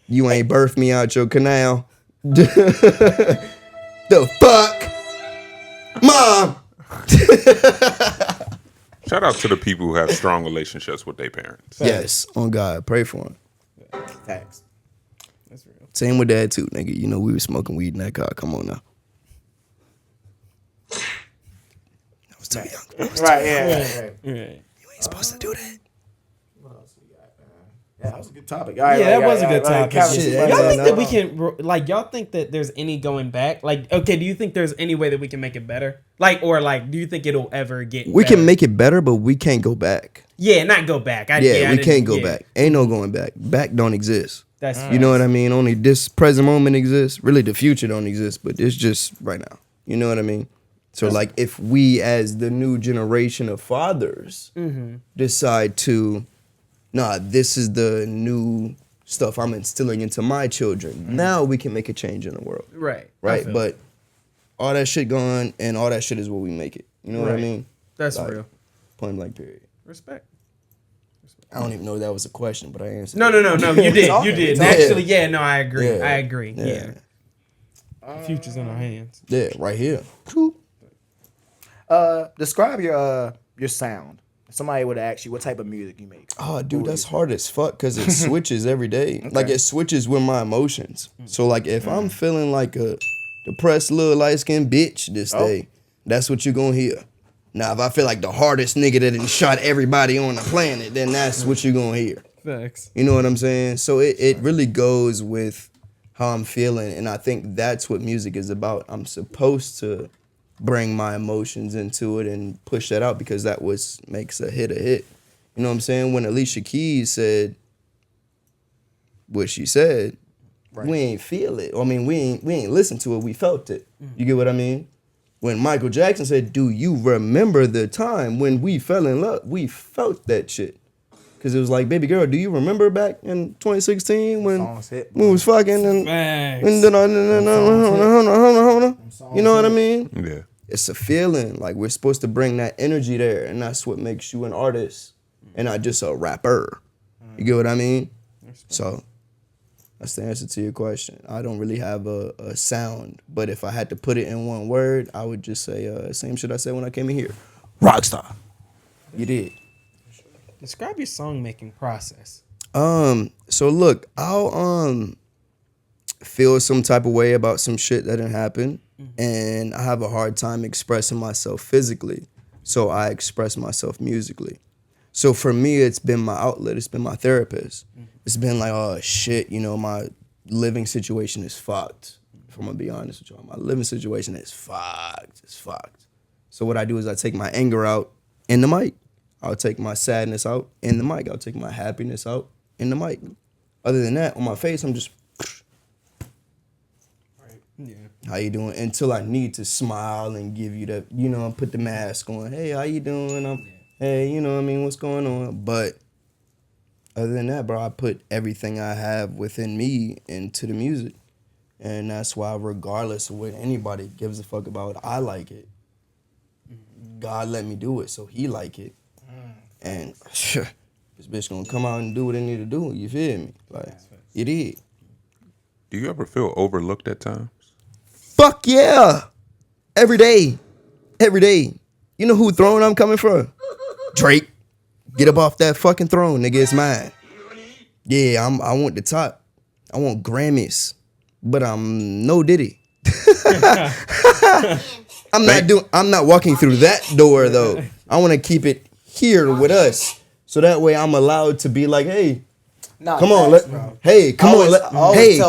You ain't birthed me out your canal. The fuck? Mom! Shout out to the people who have strong relationships with their parents. Yes, on God. Pray for him. Facts. That's real. Same with Dad too, nigga. You know we was smoking weed in that car. Come on now. I was too young. Right, yeah. Right. You ain't supposed to do that. What else we got, man? Yeah, that was a good topic. All right, Yeah, that was a good topic. Kevin, Shit, Y'all yeah, think no. that we can, like, y'all think that there's any going back? Like, okay, do you think there's any way that we can make it better? Like, or like, do you think it'll ever get We better? can make it better, but we can't go back. Yeah, not go back. I We didn't- can't go yeah. back. Ain't no going back. Back don't exist. That's You know what I mean? Only this present moment exists. Really, the future don't exist, but it's just right now. You know what I mean? So, like, if we, as the new generation of fathers, decide to, nah, this is the new stuff I'm instilling into my children, now we can make a change in the world. Right. I Right? feel But all that shit gone, and all that shit is what we make it. You know what I Right. mean? that's like, real. Point blank, period. Respect. I don't even know if that was a question, but I answered. No, you did. You did. Yeah. Actually, yeah, no, I agree. Yeah. I agree. Yeah. Yeah. The future's in our hands. Yeah, right here. Describe your sound. If somebody would ask you what type of music you make. Oh, dude, that's hard as fuck because it switches every day. Like, it switches with my emotions. So, like, if I'm feeling like a depressed little light-skinned bitch this day, that's what you're going to hear. Now, if I feel like the hardest nigga that done shot everybody on the planet, then that's what you're going to hear. Facts. You know what I'm saying? So, it really goes with how I'm feeling. And I think that's what music is about. I'm supposed to bring my emotions into it and push that out because that makes a hit a hit. You know what I'm saying? When Alicia Keys said what she said, we ain't feel it. I mean, we ain't listen to it. We felt it. You get what I mean? When Michael Jackson said, "Do you remember the time when we fell in love?" We felt that shit. Cause it was like, baby girl, do you remember back in 2016 when Songs hit, we was fucking and Facts. you know what I mean? Yeah. It's a feeling. Like, we're supposed to bring that energy there, and that's what makes you an artist and not just a rapper. You get what I mean? So that's the answer to your question. I don't really have a sound, but if I had to put it in one word, I would just say same shit I said when I came in here. Rockstar. You did. Describe your song making process. So look, I'll feel some type of way about some shit that didn't happen, and I have a hard time expressing myself physically, so I express myself musically. So for me, it's been my outlet. It's been my therapist. It's been like, oh shit, you know, my living situation is fucked. If I'm gonna be honest with y'all, my living situation is fucked. It's fucked. So what I do is I take my anger out in the mic. I'll take my sadness out in the mic. I'll take my happiness out in the mic. Other than that, on my face, I'm just, Yeah. how you doing? Until I need to smile and give you that, you know, put the mask on. Hey, how you doing? Hey, you know what I mean? What's going on? But other than that, bro, I put everything I have within me into the music. And that's why, regardless of what anybody gives a fuck about, I like it. God let me do it, so he like it. And this bitch gonna come out and do what it need to do. You feel me? Like, it did. Do you ever feel overlooked at times? Fuck yeah. Every day. Every day. You know who throne I'm coming from? Drake. Get up off that fucking throne, nigga. It's mine. Yeah, I want the top. I want Grammys. But I'm no Diddy. I'm not walking through that door though. I want to keep it here with us. So that way I'm allowed to be like, hey, Nah, come on, facts, bro. hey, come on,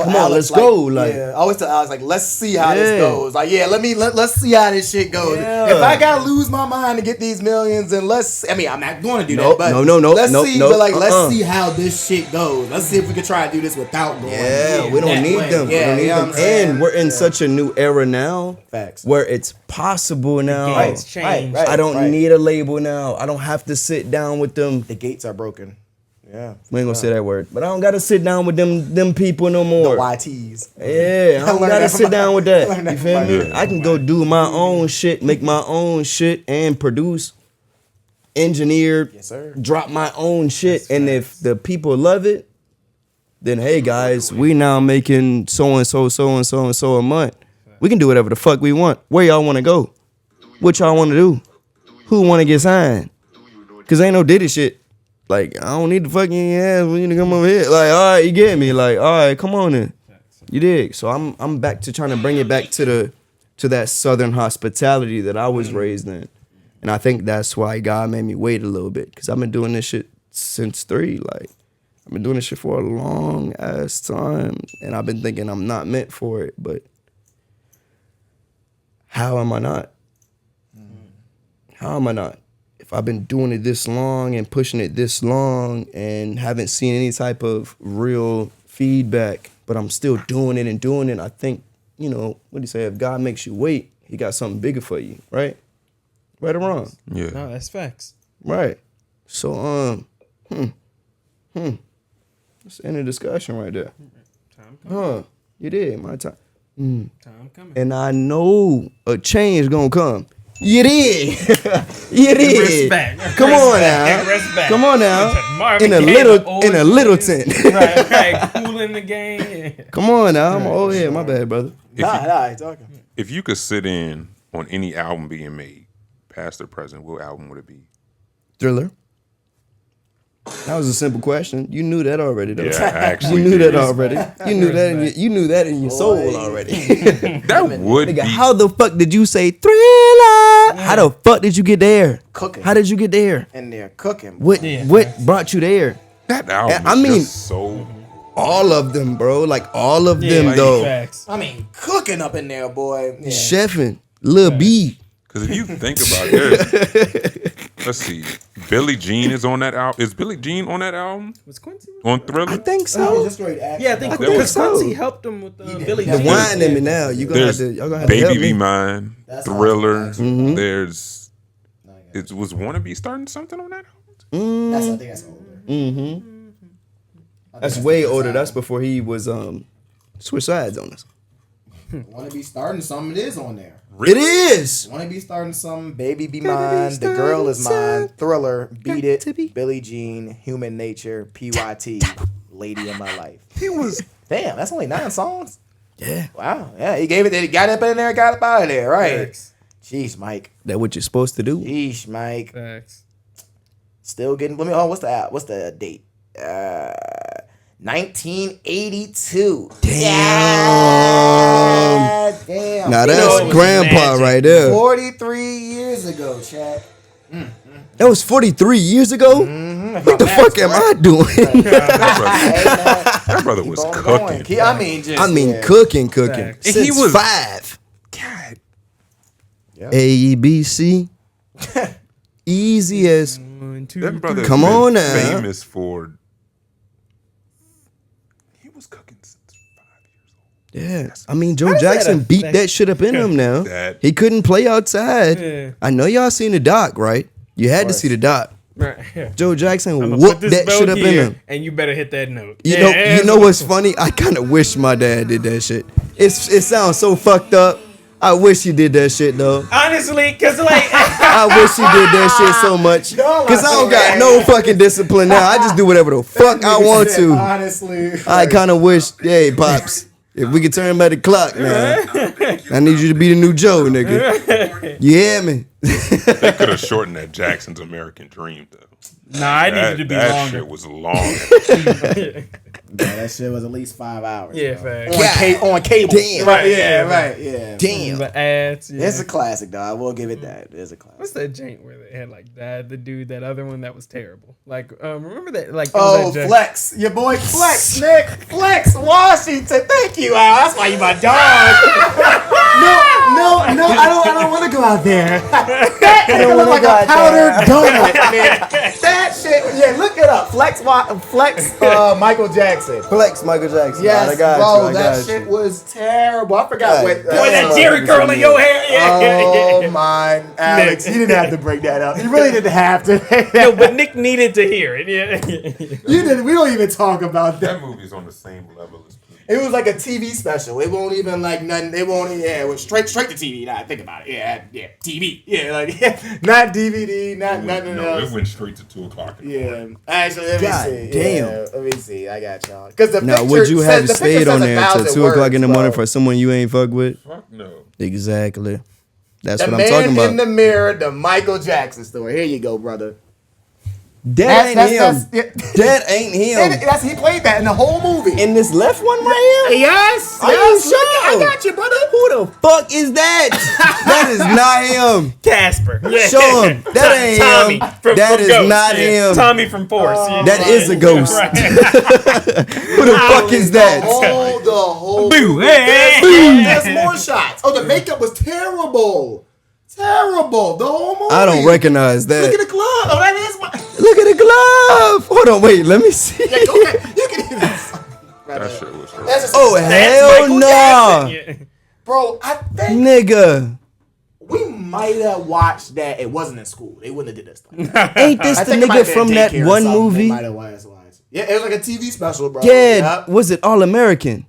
come on, let's go. Like, I always tell Alex, like, let's see how this goes. Like, let's see how this shit goes. Yeah. If I gotta lose my mind to get these millions, then I'm not going to do Nope, that. But no, let's see, no, but like, let's see how this shit goes. Let's see if we can try to do this without going. yeah, we don't need them. Yeah, we don't need them. And we're in such a new era now. Facts. Where it's possible now. Gates change. Right. I don't need a label now. I don't have to sit down with them. The gates are broken. Yeah. We ain't gonna say that word, but I don't gotta sit down with them people no more. The YTs. Yeah, I don't gotta sit down with that. You feel me? Yeah. I can go do my own shit, make my own shit, and produce, engineer, Yes, sir. drop my own shit. And if the people love it, then hey guys, we now making so and so a month. We can do whatever the fuck we want. Where y'all want to go? What y'all want to do? Who want to get signed? Cause ain't no Diddy shit. Like, I don't need the fucking ass. We need to come over here. Like, all right, you get me. Like, all right, come on in. You dig? So I'm back to trying to bring it back to that Southern hospitality that I was raised in. And I think that's why God made me wait a little bit. Cause I've been doing this shit since 3. Like, I've been doing this shit for a long ass time. And I've been thinking I'm not meant for it. But how am I not? How am I not? If I've been doing it this long and pushing it this long and haven't seen any type of real feedback, but I'm still doing it, I think, what do you say? If God makes you wait, he got something bigger for you, right? Right or wrong? Yeah. No, that's facts. Right. So, let's end the discussion right there. Time coming. You did, my time. Time coming. And I know a change gonna come. You did. You did. Respect. Come on now. Respect. Come on now. Marvin In a Gaye, little tent. right. Cool in the game. Come on now. I'm old head. My bad, brother. Nah, talking. If you could sit in on any album being made, past or present, what album would it be? Thriller. That was a simple question. You knew that already, though. Yeah, I actually You knew did. that already. You knew that. You knew that in your soul already. That would Nigga, be. how the fuck did you say Thriller? How the fuck did you get there? Cooking. How did you get there? And they're cooking. What brought you there? That album I is mean- just so. All of them, bro. Like all of them, like- though. Facts. I mean, cooking up in there, boy. Yeah. Chefing, Lil B. Because if you think about it, let's see. Billie Jean is on that album. Is Billie Jean on that album? Was Quincy? On Thriller? I think Oh, so. just straight action. Yeah, I think That was Quincy so. helped him with Billy The Jean. wine in me now. You gonna have There's to. Y'all gonna have to Baby help Be me. Mine, That's Thriller. awesome, There's. It was Wannabe starting something on that album? I think that's older. That's way older. That's before he was switch sides on us. Want to be starting something? It is on there. It is. Want to be starting something? Baby Be Mine. The Girl Is Mine. Thriller. Beat It. Billie Jean. Human Nature. PYT. Lady of My Life. He was. Damn, that's only 9 songs. Yeah. Wow. Yeah, he gave it. He got up in there, got up out of there. Right. Facts. Jeez, Mike. That what you're supposed to do. Jeez, Mike. Facts. Still getting. What's the date? 1982. Damn. Damn. Now know that's it was grandpa magic. right there. 43 years ago, Chad. That was 43 years ago. What the fuck am I doing? That brother was Keep on cooking. going. I mean, just. I mean, yeah. cooking. Facts. And Since he was- 5. God. A B C. Easy as. 1, 2, That brother Come been on now. famous for. He was cooking since 5 years old. Yeah, I mean, Joe that Jackson affect- beat that shit up in him now. That- He couldn't play outside. Yeah. I know y'all seen the doc, right? You had to see the doc. Right. Yeah. Joe Jackson I'ma put whooped this that belt shit up in here, him. and you better hit that note. You know what's funny? I kind of wish my dad did that shit. It sounds so fucked up. I wish he did that shit though. Honestly, cause like I wish he did that shit so much. Cause I don't got no fucking discipline now. I just do whatever the fuck I want to. Honestly. I kind of wish, hey, Pops, if we could turn back the clock now. I need you to be the new Joe, nigga. You hear me? They could have shortened that Jackson's American Dream though. Nah, it needed to be that longer. Shit was long. Yeah, that shit was at least 5 hours. Yeah, bro. facts. On cable. Damn. Right, yeah, right, yeah. Damn. The ads. Yeah. It's a classic, though. I will give it that. It's a classic. What's that joint where they had like the dude, that other one that was terrible? Like, remember that? Like, there was that joint- Flex. Your boy Flex, Nick. Flex Washington. Thank you, Al. That's why you my dog. No, I don't want to go out there. That nigga look like a powdered donut, man. That shit, yeah, look it up. Flex Michael Jackson. Flex Michael Jackson. Yes, I got bro, you. I that got shit you. was terrible. I forgot what. Boy, that Jerry curl in your hair. Oh my, Alex, you didn't have to break that up. You really didn't have to. No, but Nick needed to hear it. Yeah. You didn't. We don't even talk about that. That movie's on the same level as. It was like a TV special. It won't even like nothing. It won't. Yeah, it was straight to TV. Now think about it. Yeah, TV. Yeah, like not DVD, not nothing else. It went straight to 2:00 in the morning. Actually, let me God see. damn. Yeah, let me see. I got y'all. Because the Now, picture would you have says- the picture stayed on says there until 1,000 2 o'clock in the words, morning bro. for someone you ain't fuck with? Fuck no. Exactly. That's The what I'm Man talking in about. the Mirror, the Michael Jackson story. Here you go, brother. That ain't him. yeah. That ain't him. He played that in the whole movie. In this left one right here? Yes. Are you yes, sure? look, I got you, brother. Who the fuck is that? That is not him. Casper. Yeah. Show him. That ain't Tommy him. From That is Ghost. not Yeah. him. Tommy from Force. Yeah. That is a ghost. Right. Who the fuck is that? The whole Boo. movie. Hey. There's more shots. Oh, the makeup was terrible. Terrible. The whole movie. I don't recognize Look that. at the glove. Oh, that is my. Look at the glove. Hold on, wait. Let me see. Yeah, go ahead. You can even. That shit was horrible. That's just, Oh, That's hell Michael no. Jackson. Yeah. bro, I think Nigga. we might have watched that. It wasn't in school. They wouldn't have did this stuff. Ain't this I the think it might nigga have been from that daycare or one something. They movie? might have watched. Yeah, it was like a TV special, bro. Yeah, was it All American?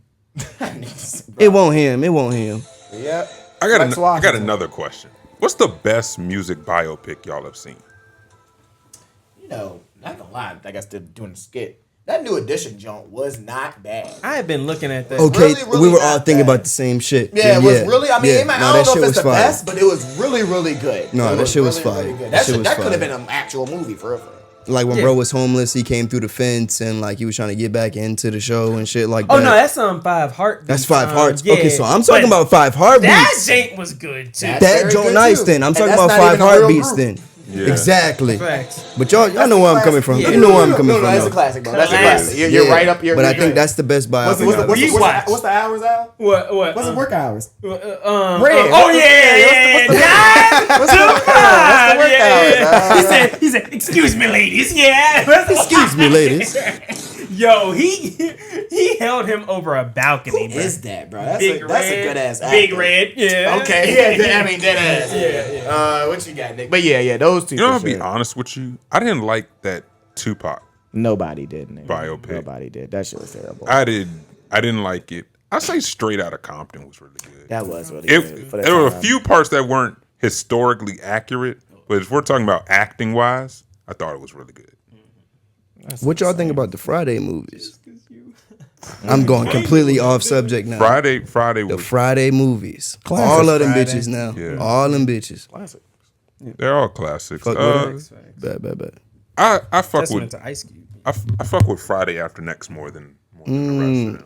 It won't him. It won't him. Yep. I got Flex Washington. another question. What's the best music biopic y'all have seen? You know, not gonna lie, I guess they're doing the skit. That New Edition joint was not bad. I have been looking at that. Okay, really we were not all thinking bad. about the same shit. Yeah, it was really. I mean, yeah. it might, No, I that don't know shit if it's was the fire. best, but it was really, really good. No, It that shit was really, fire. really good. That shit was That could have fire. been an actual movie for real. Like when Yeah. bro was homeless, he came through the fence and like he was trying to get back into the show and shit like that. Oh no, that's Five Heartbeats. That's Five Hearts. Yeah, Okay, so I'm but talking about Five that Heartbeats. jank was good too. That's That very joint good, nice too. then. I'm And talking that's about not Five even a real Heartbeats group. then. Yeah. Exactly. Facts. But y'all know where I'm coming from. Yeah. You know where I'm coming No, from. that's a though. classic, bro. That's a Classic. classic. You're Yeah. right up here. But I think that's the best What's biopic. the hours out? What? What's the work hours? Red. What's the work hours? He said, "Excuse me, ladies." Yeah. Excuse me, ladies. Yo, he held him over a balcony. Bro. Is that, bro? That's Big a Red, good ass. Big Red. Yeah. Okay, yeah, I mean dead ass. Yeah. What you got, Nick? But yeah, those two. You know, for I'll be sure. honest with you. I didn't like that Tupac Nobody did, Nick. biopic. Nobody did. That shit was terrible. I didn't like it. I say Straight Outta Compton was really good. That was really good. For that There were a time. few parts that weren't historically accurate, but if we're talking about acting wise, I thought it was really good. What y'all think about the Friday movies? I'm going completely off subject now. Friday The was Friday movies. Classic All of them Friday. bitches now. Yeah. All them bitches. Classic. they're all classics. Fuck with them. Bad. I fuck Testament with to Ice Cube. I fuck with Friday After Next more than the rest of them.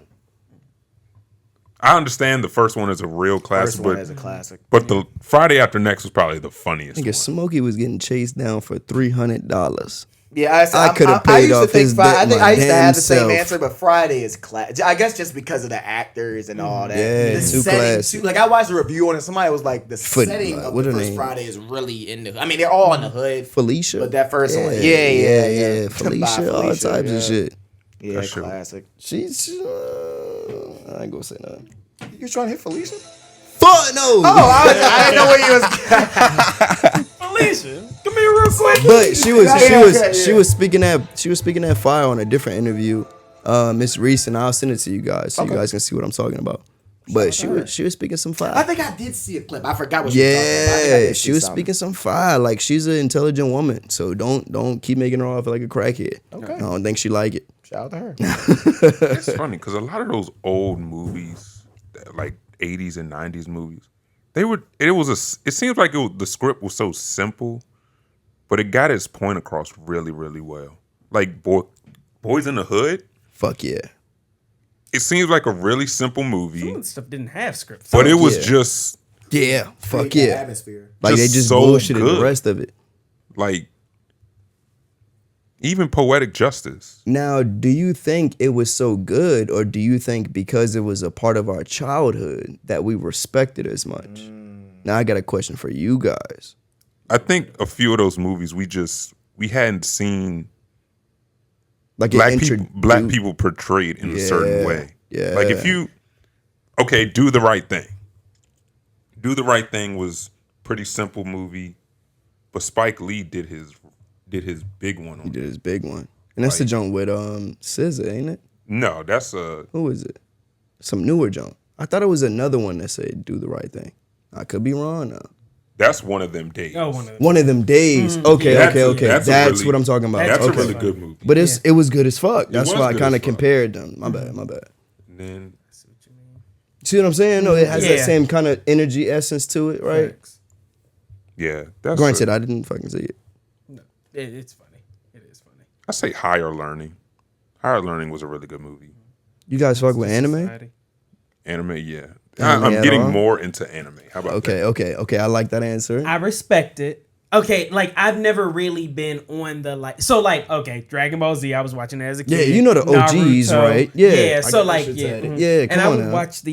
I understand the first one is a real classic, First one is a classic. but the Friday After Next was probably the funniest Nigga, one. Smokey was getting chased down for $300. Yeah, I coulda paid used to off think his Friday, I debt think my I used to damn have the same self. answer, but Friday is class. I guess just because of the actors and all that. Yeah, the too setting classy. too. Like I watched a review on it. Somebody was like, the Foot- setting of what the her first name? Friday is really in the. I mean, they're all in the hood. Felicia. But that first one, Yeah. yeah. Felicia, all Felicia, types yeah. of shit. Yeah, That shit- classic. She's. I ain't gonna say nothing. You was trying to hit Felicia? Fuck no! Oh, I didn't know where you was. Felicia, come here real quick. But she Yeah. was speaking that fire on a different interview. Miss Reese, and I'll send it to you guys so you guys can see what I'm talking about. But she was speaking some fire. I think I did see a clip. I forgot what she was talking about. I think I Yeah, did she see was something. speaking some fire. Like she's an intelligent woman, so don't keep making her off like a crackhead. Okay. I don't think she like it. Shout out to her. It's funny because a lot of those old movies, like 80s and 90s movies, It seems like the script was so simple, but it got its point across really, really well. Like Boys in the Hood. Fuck yeah. It seems like a really simple movie. Some of the stuff didn't have script. But it was just... Yeah, fuck yeah. Atmosphere. Like, they just so bullshitted good. the rest of it. Like, even Poetic Justice. Now, do you think it was so good, or do you think because it was a part of our childhood that we respect it as much? Now, I got a question for you guys. I think a few of those movies we hadn't seen Like black people portrayed in a certain way. Yeah. Like if you, Do the Right Thing. Do the Right Thing was pretty simple movie, but Spike Lee did his big one. He did his big one, and that's the joint with SZA, ain't it? No, that's Who is it? Some newer joint. I thought it was another one that said "Do the Right Thing." I could be wrong now. That's One of Them Days. Oh, one of them days. Okay. That's what I'm talking about. That's okay. a really good movie. But it was good as fuck. That's was why I good kind as of fuck. compared them. My bad. And then See what I'm saying? No, it has that same kind of energy essence to it, right? Facts. yeah, that's Granted, I didn't fucking see it. No, it's funny. It is funny. I say Higher Learning. Higher Learning was a really good movie. You guys fuck with anime? Society. Anime, yeah. Anime I'm at getting all? more into anime. How about that? Okay. I like that answer. I respect it. Okay, like I've never really been on the Dragon Ball Z. I was watching it as a kid. Yeah, you know the OGs, Naruto. right? Yeah. Yeah. I So got like, shit yeah, tatted. mhm. Yeah, And come I on would now. watch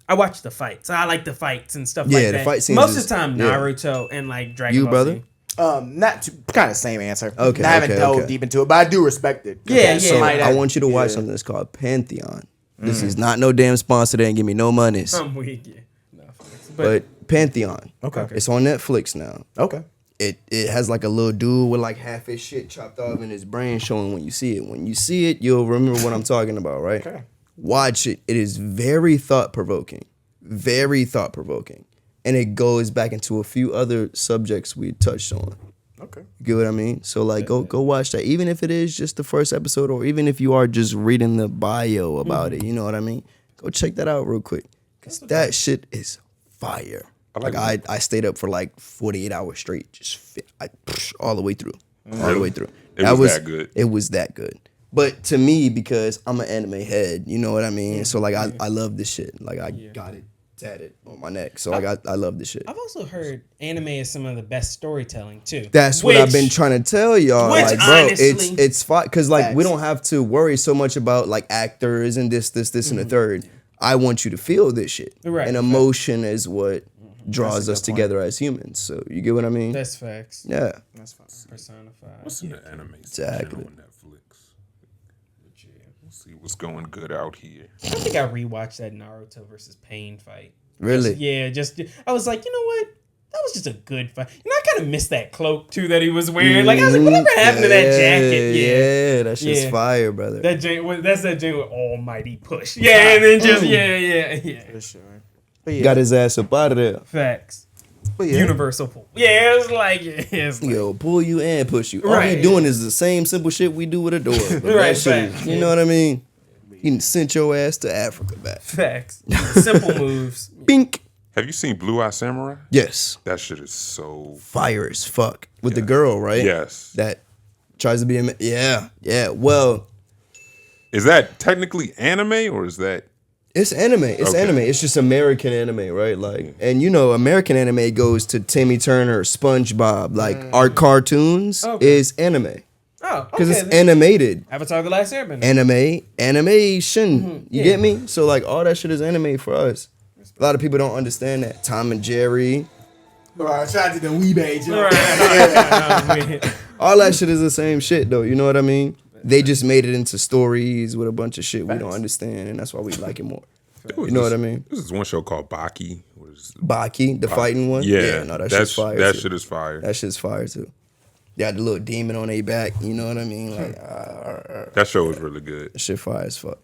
I watch the fights. I like the fights and stuff Yeah, like the that. fight scenes Most of is- the time, yeah. Naruto and like Dragon You, Ball brother? Z. Not kind of same answer. Okay, I haven't okay, delved okay. deep into it, but I do respect it. Yeah, So yeah. I want you to watch something that's called Pantheon. This is not no damn sponsor. They ain't give me no monies. I'm weak, yeah. No, facts. But Pantheon. Okay. It's on Netflix now. Okay. It has like a little dude with like half his shit chopped off in his brain showing when you see it. When you see it, you'll remember what I'm talking about, right? Okay. Watch it. It is very thought-provoking. Very thought-provoking. And it goes back into a few other subjects we touched on. Okay. You get what I mean? So like go watch that. Even if it is just the first episode, or even if you are just reading the bio about it, you know what I mean? Go check that out real quick. Cause that shit is fire. I stayed up for like 48 hours straight, just all the way through. All the way through. It was that good. It was that good. But to me, because I'm an anime head, you know what I mean? So like I love this shit. Like I got it tatted on my neck. So like I love this shit. I've also heard anime is some of the best storytelling too. That's what I've been trying to tell y'all. Which, Like, bro, honestly- it's fine because like we Facts. don't have to worry so much about like actors and this, and the third. I want you to feel this shit. Right. And emotion is what draws us together as humans. So you get what I mean? That's facts. Yeah. That's fine. Personified. What's in the anime Exactly. section on Netflix? Let's see what's going good out here. I think I rewatched that Naruto versus Pain fight. Really? I was like, you know what? That was just a good fight. You know, I kind of missed that cloak too that he was wearing. Like I was like, whatever happened to that jacket? Yeah, that shit's Yeah. fire, brother. That's that Jane with almighty push. Yeah, and then just yeah. For sure. But yeah. Got his ass up out of there. Facts. But yeah. Universal pull. Yeah, it's like Yo, pull you and push you. All Right. we doing is the same simple shit we do with a door. But that Right, shit is- facts. you know what I mean? You can send your ass to Africa back. facts. Simple moves. Bink. Have you seen Blue Eye Samurai? Yes. That shit is so... Fire as fuck. With the girl, right? Yes. That tries to be a... Yeah. Well, Is that technically anime or is that... it's anime. It's Okay. anime. It's just American anime, right? Like, and you know, American anime goes to Timmy Turner, SpongeBob. Like, our cartoons is anime. Oh, Because okay. it's animated. Avatar: The Last Airbender. Animation. You get me? So, like, all that shit is anime for us. A lot of people don't understand that. Tom and Jerry. Right, shout out to the wee babes. You know? Right. All that shit is the same shit, though. You know what I mean? They just made it into stories with a bunch of shit we don't understand, and that's why we like it more. You know what I mean? This is one show called Baki. Baki, the fighting one. Yeah. No, that shit's fire. That too. shit is fire. That shit's fire too. They had the little demon on their back. You know what I mean? Like, That show was really good. that shit fire as fuck.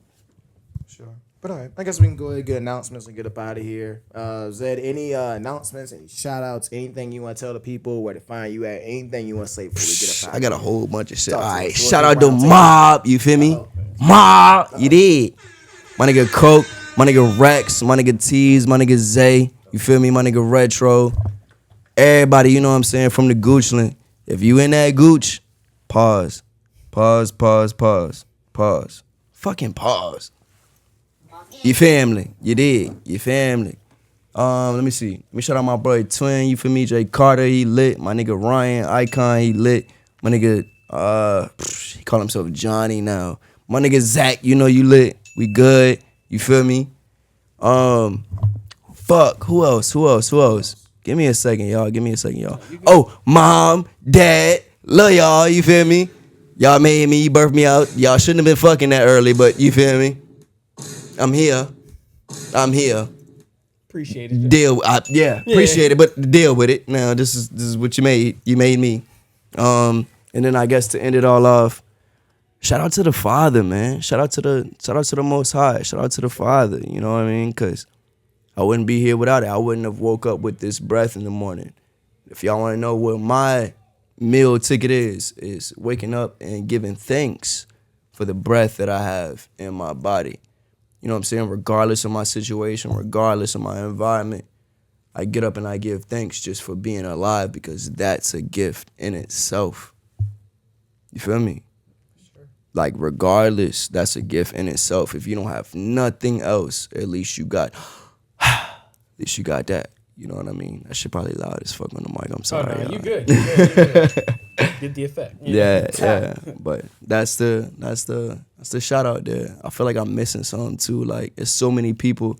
Sure. But all right, I guess we can go ahead and get announcements and get up out of here. Zed, any announcements, any shout outs, anything you want to tell the people, where to find you at, anything you want to say before we get up out I got a whole bunch of shit. Talk All to right, us. shout We'll out get to round table. Mob. You feel me? Mob, you did. My nigga Coke, my nigga Rex, my nigga Tease, my nigga Zay. You You feel me, my nigga Retro. Everybody, you know what I'm saying, from the Goochland. If you in that Gooch, pause. Pause. Fucking pause. You family. You dig. You family. Let me see. Let me shout out my boy Twin. You feel me? Jay Carter, he lit. My nigga Ryan Icon, he lit. My nigga, he call himself Johnny now. My nigga Zach, you know you lit. We good. You feel me? Fuck. Who else? Give me a second, y'all. Oh, mom, dad, love y'all. You feel me? Y'all made me, you birthed me out. Y'all shouldn't have been fucking that early, but you feel me? I'm here. Appreciate it. Appreciate it, but deal with it. Now this is what you made. You made me. And then I guess to end it all off, shout out to the Father, man. Shout out to the Most High. Shout out to the Father. You know what I mean? Because I wouldn't be here without it. I wouldn't have woke up with this breath in the morning. If y'all want to know what my meal ticket is waking up and giving thanks for the breath that I have in my body. You know what I'm saying? Regardless of my situation, regardless of my environment, I get up and I give thanks just for being alive because that's a gift in itself. You feel me? Sure. Like, regardless, that's a gift in itself. If you don't have nothing else, at least you got that. You know what I mean? That shit probably loud as fuck on the mic. I'm sorry. Oh, no, you good. Get the effect. Yeah. But that's the shout out there. I feel like I'm missing something too. Like, it's so many people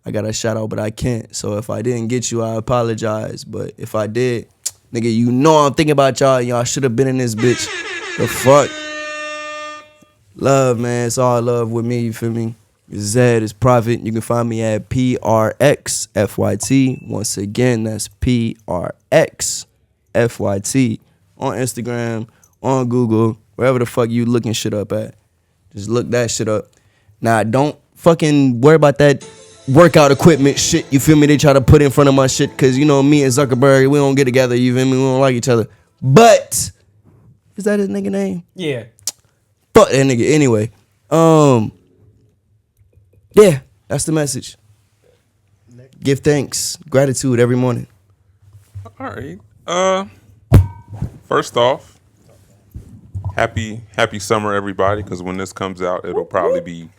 I got to shout out, but I can't. So if I didn't get you, I apologize. But if I did, nigga, you know I'm thinking about y'all. Y'all should have been in this bitch. The fuck? Love, man. It's all love with me. You feel me? Zed is Prophet. You can find me at PRXFYT. Once again, that's PRXFYT on Instagram, on Google, wherever the fuck you looking shit up at. Just look that shit up. Now, don't fucking worry about that workout equipment shit. You feel me? They try to put in front of my shit because, you know, me and Zuckerberg, we don't get together. You feel me? We don't like each other. But, is that his nigga name? Yeah. Fuck that nigga. Anyway, yeah, that's the message. Give thanks, gratitude every morning. All right. First off, happy summer, everybody. Because when this comes out, it'll probably be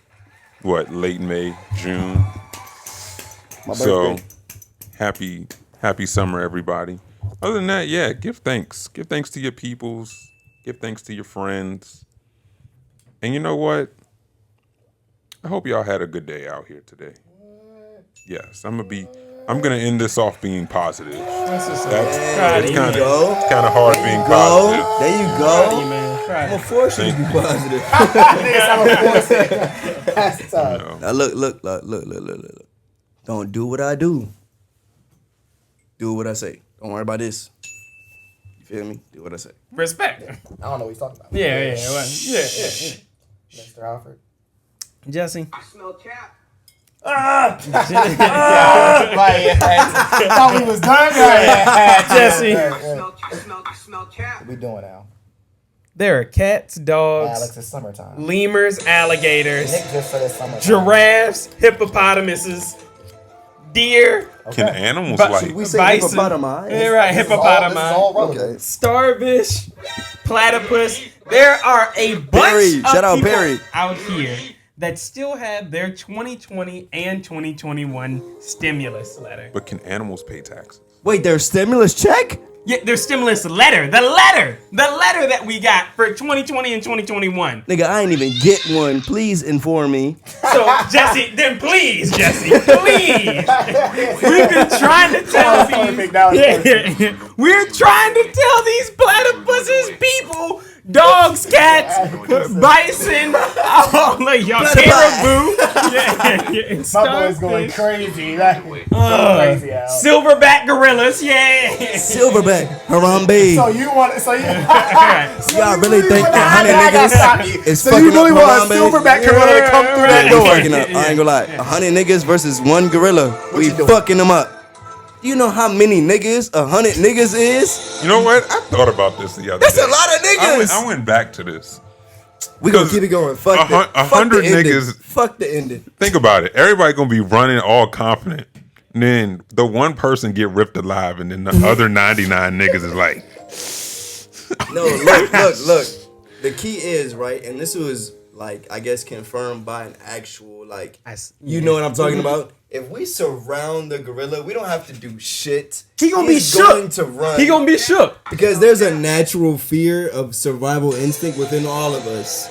late May, June. My so birthday. happy summer, everybody. Other than that, yeah, give thanks. Give thanks to your peoples. Give thanks to your friends. And you know what? I hope y'all had a good day out here today. Yes, I'm gonna end this off being positive. It's kind of hard being positive. There you go. I'm gonna force you to be positive. That's tough. Now look. Don't do what I do. Do what I say. Don't worry about this. You feel me? Do what I say. Respect. I don't know what he's talking about. Yeah. Mr. Alfred. Jesse. I smell cap. Thought we was done. Jesse. I smell cap. What we doing now? There are cats, dogs, Alex, it's summertime. lemurs, alligators, Nick just said it's summertime. giraffes, hippopotamuses, deer, Can animals Should we say Bison. hippopotami? Yeah, right, This is hippopotami, all relevant. starfish, platypus. There are a bunch Perry. of Shout out people Perry. out here that still have their 2020 and 2021 stimulus letter. But can animals pay taxes? Wait, their stimulus check? Yeah, their stimulus letter. The letter that we got for 2020 and 2021. Nigga, I ain't even get one. Please inform me. So, Jesse, please. We've been trying to tell these. We're trying to tell these platypuses people, dogs, cats, bison, all of y'all, caribou. My boy's going crazy. Crazy, Al. Silverback gorillas, Silverback, Harambe. So you Y'all really think that 100 niggas is So fucking you really up want a Harambe? silverback gorilla to come through that Yeah, door? we fucking up. I ain't gonna lie. 100 niggas versus one gorilla. We you doing? fucking them up. You know how many niggas 100 niggas is? You know what? I thought about this the other That's day. a lot of niggas. I went back to this. We gonna keep it going. Fuck a hundred the ending. niggas- Fuck the ending. Think about it. Everybody gonna be running all confident. And then the one person get ripped alive, and then the other 99 niggas is like, No, look. The key is, right, and this was, like, I guess confirmed by an actual, like, you know what I'm talking about? If we surround the gorilla, we don't have to do shit. He gonna be He's shook. going to run. He gonna be shook. Because there's a natural fear of survival instinct within all of us.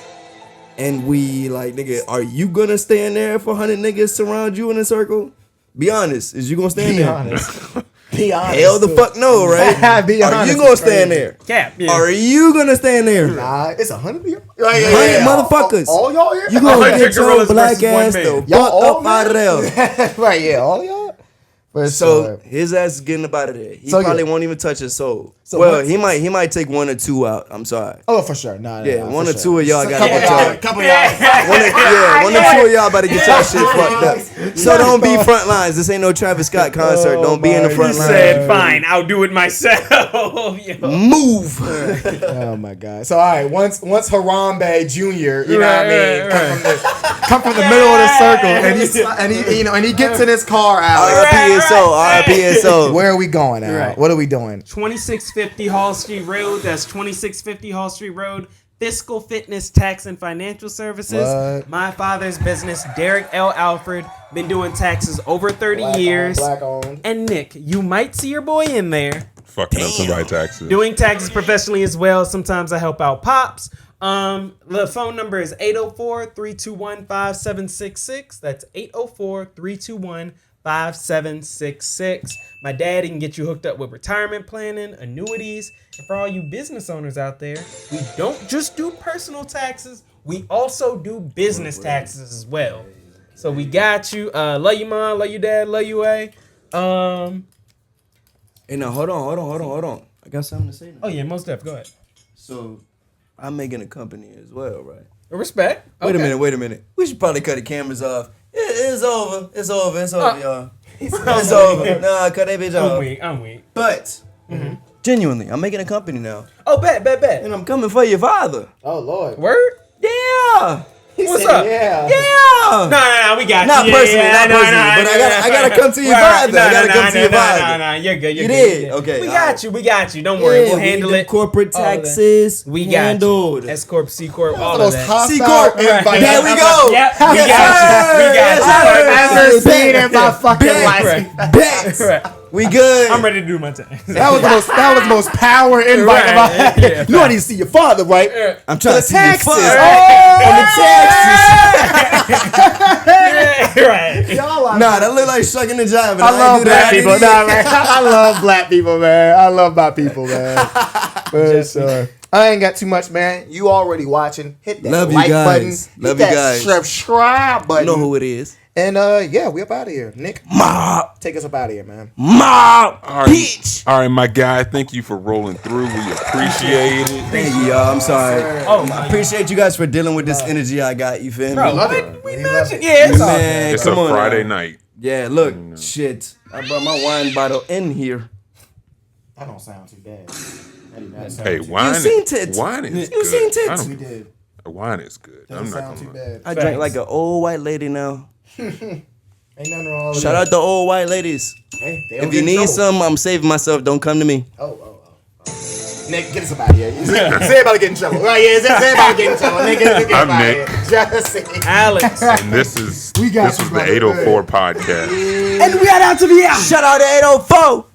And we, like, nigga, are you gonna stand there if 100 niggas surround you in a circle? Be honest. Is you gonna stand there? Be honest. Be honest. Hell the fuck no, right? Be Are honest, you gonna it's stand crazy. there? Cap. Yeah. Are you gonna stand there? Nah, it's 100 of you. 100 motherfuckers. All y'all here? You gonna 100 get your gorillas black versus one ass man. the Y'all fuck all up out of there. Right, yeah, all y'all. For So sure. his ass is getting up out of there. He So, probably yeah. won't even touch his soul. So well, what's- he might take 1 or 2 out. I'm sorry. Oh, for sure. Nah, Yeah, nah, one for or sure. two of y'all gotta Couple get y'all. y'all. Couple y'all. One or 2 of y'all about to get y'all shit fucked up. So don't be front lines. This ain't no Travis Scott concert. Don't be in the my front He line. said, "Fine, I'll do it myself." Yo. Move. Oh my god. So all right, once Harambe Jr., you know what I mean, come from the middle of the circle, and he gets in his car out. RIP his soul. RIP his soul. Where are we going, Al? Right. What are we doing? 2650 Hall Street Road. That's 2650 Hall Street Road. Fiscal, Fitness, Tax, and Financial Services. What? My father's business, Derek L. Alfred. Been doing taxes over 30 years. Black owned. And Nick, you might see your boy in there fucking up somebody's taxes. doing taxes professionally as well. Sometimes I help out pops. The phone number is 804-321-5766. That's 804-321-5766. My dad can get you hooked up with retirement planning, annuities, and for all you business owners out there, we don't just do personal taxes, we also do business taxes as well. So we got you. Love you, mom. Love you, dad. Love you, A. Hey, now hold on. I got something to say now. Oh yeah, most def. Go ahead. So I'm making a company as well, right? Respect. Wait Okay. a minute. We should probably cut the cameras off. It's over, y'all. It's over. Nah, cut that bitch off. I'm weak. But genuinely, I'm making a company now, Oh, bet. and I'm coming for your father. Oh Lord. Word? Yeah. What's up? Yeah. Yeah. No, we got Not you. personally, but I gotta come to your father. I gotta come to your father. No, you're good. You did? Okay, We all got right. you. We got you. Don't worry. We'll handle the it. corporate All of that. taxes. We got handled. you. S Corp, C Corp, all of Those that. hostile C-Corp. invites. There we go. Yep. We Yes, got you. We got you. sir. I've never seen in my fucking Bet. life. Bet. Right. We good. I'm ready to do my thing. That was the most power invite of my Right, life. yeah. You don't need to see your father, right? I'm trying to see your taxes. father. Oh, On the taxes. Right. y'all are. Nah, that look like sucking the jive. I love black people. Nah, man. I love black people, man. I love my people, man. For sure. I ain't got too much, man. You already watching. Hit that Love you like guys. button. Love Hit you that guys. subscribe button. You know who it is. And yeah, we up out of here. Nick, Mob. take us up out of here, man. Mob. All right, Bitch. all right, my guy. Thank you for rolling through. We appreciate it. Thank you, y'all. I'm sorry. Oh, I appreciate you guys for dealing with this energy I got. You feel me? Bro, love what? it. We We mentioned. love it. Yeah, it's all Man, It's come a on Friday now. night. Yeah, look, shit. I brought my wine bottle in here. That don't sound too bad. That do not sound Hey, too wine. seen tits. Wine is You good. seen tits. I bad. We don't- did. Wine is good. Doesn't I'm not sound too gonna lie. bad. I drank like an old white lady now. Ain't nothing wrong with Shout that. out to old white ladies. Hey, they don't If get you in need trouble. some, I'm saving myself. Don't come to me. Oh. Nick, get us up out of here. Say about to get in trouble. Right, yeah, say about to get in trouble. Nick, get I'm up out Nick. of here. Just say. Alex. And this is We got this you, was the brother. 804 podcast. And we are out to the out. Shout out to 804.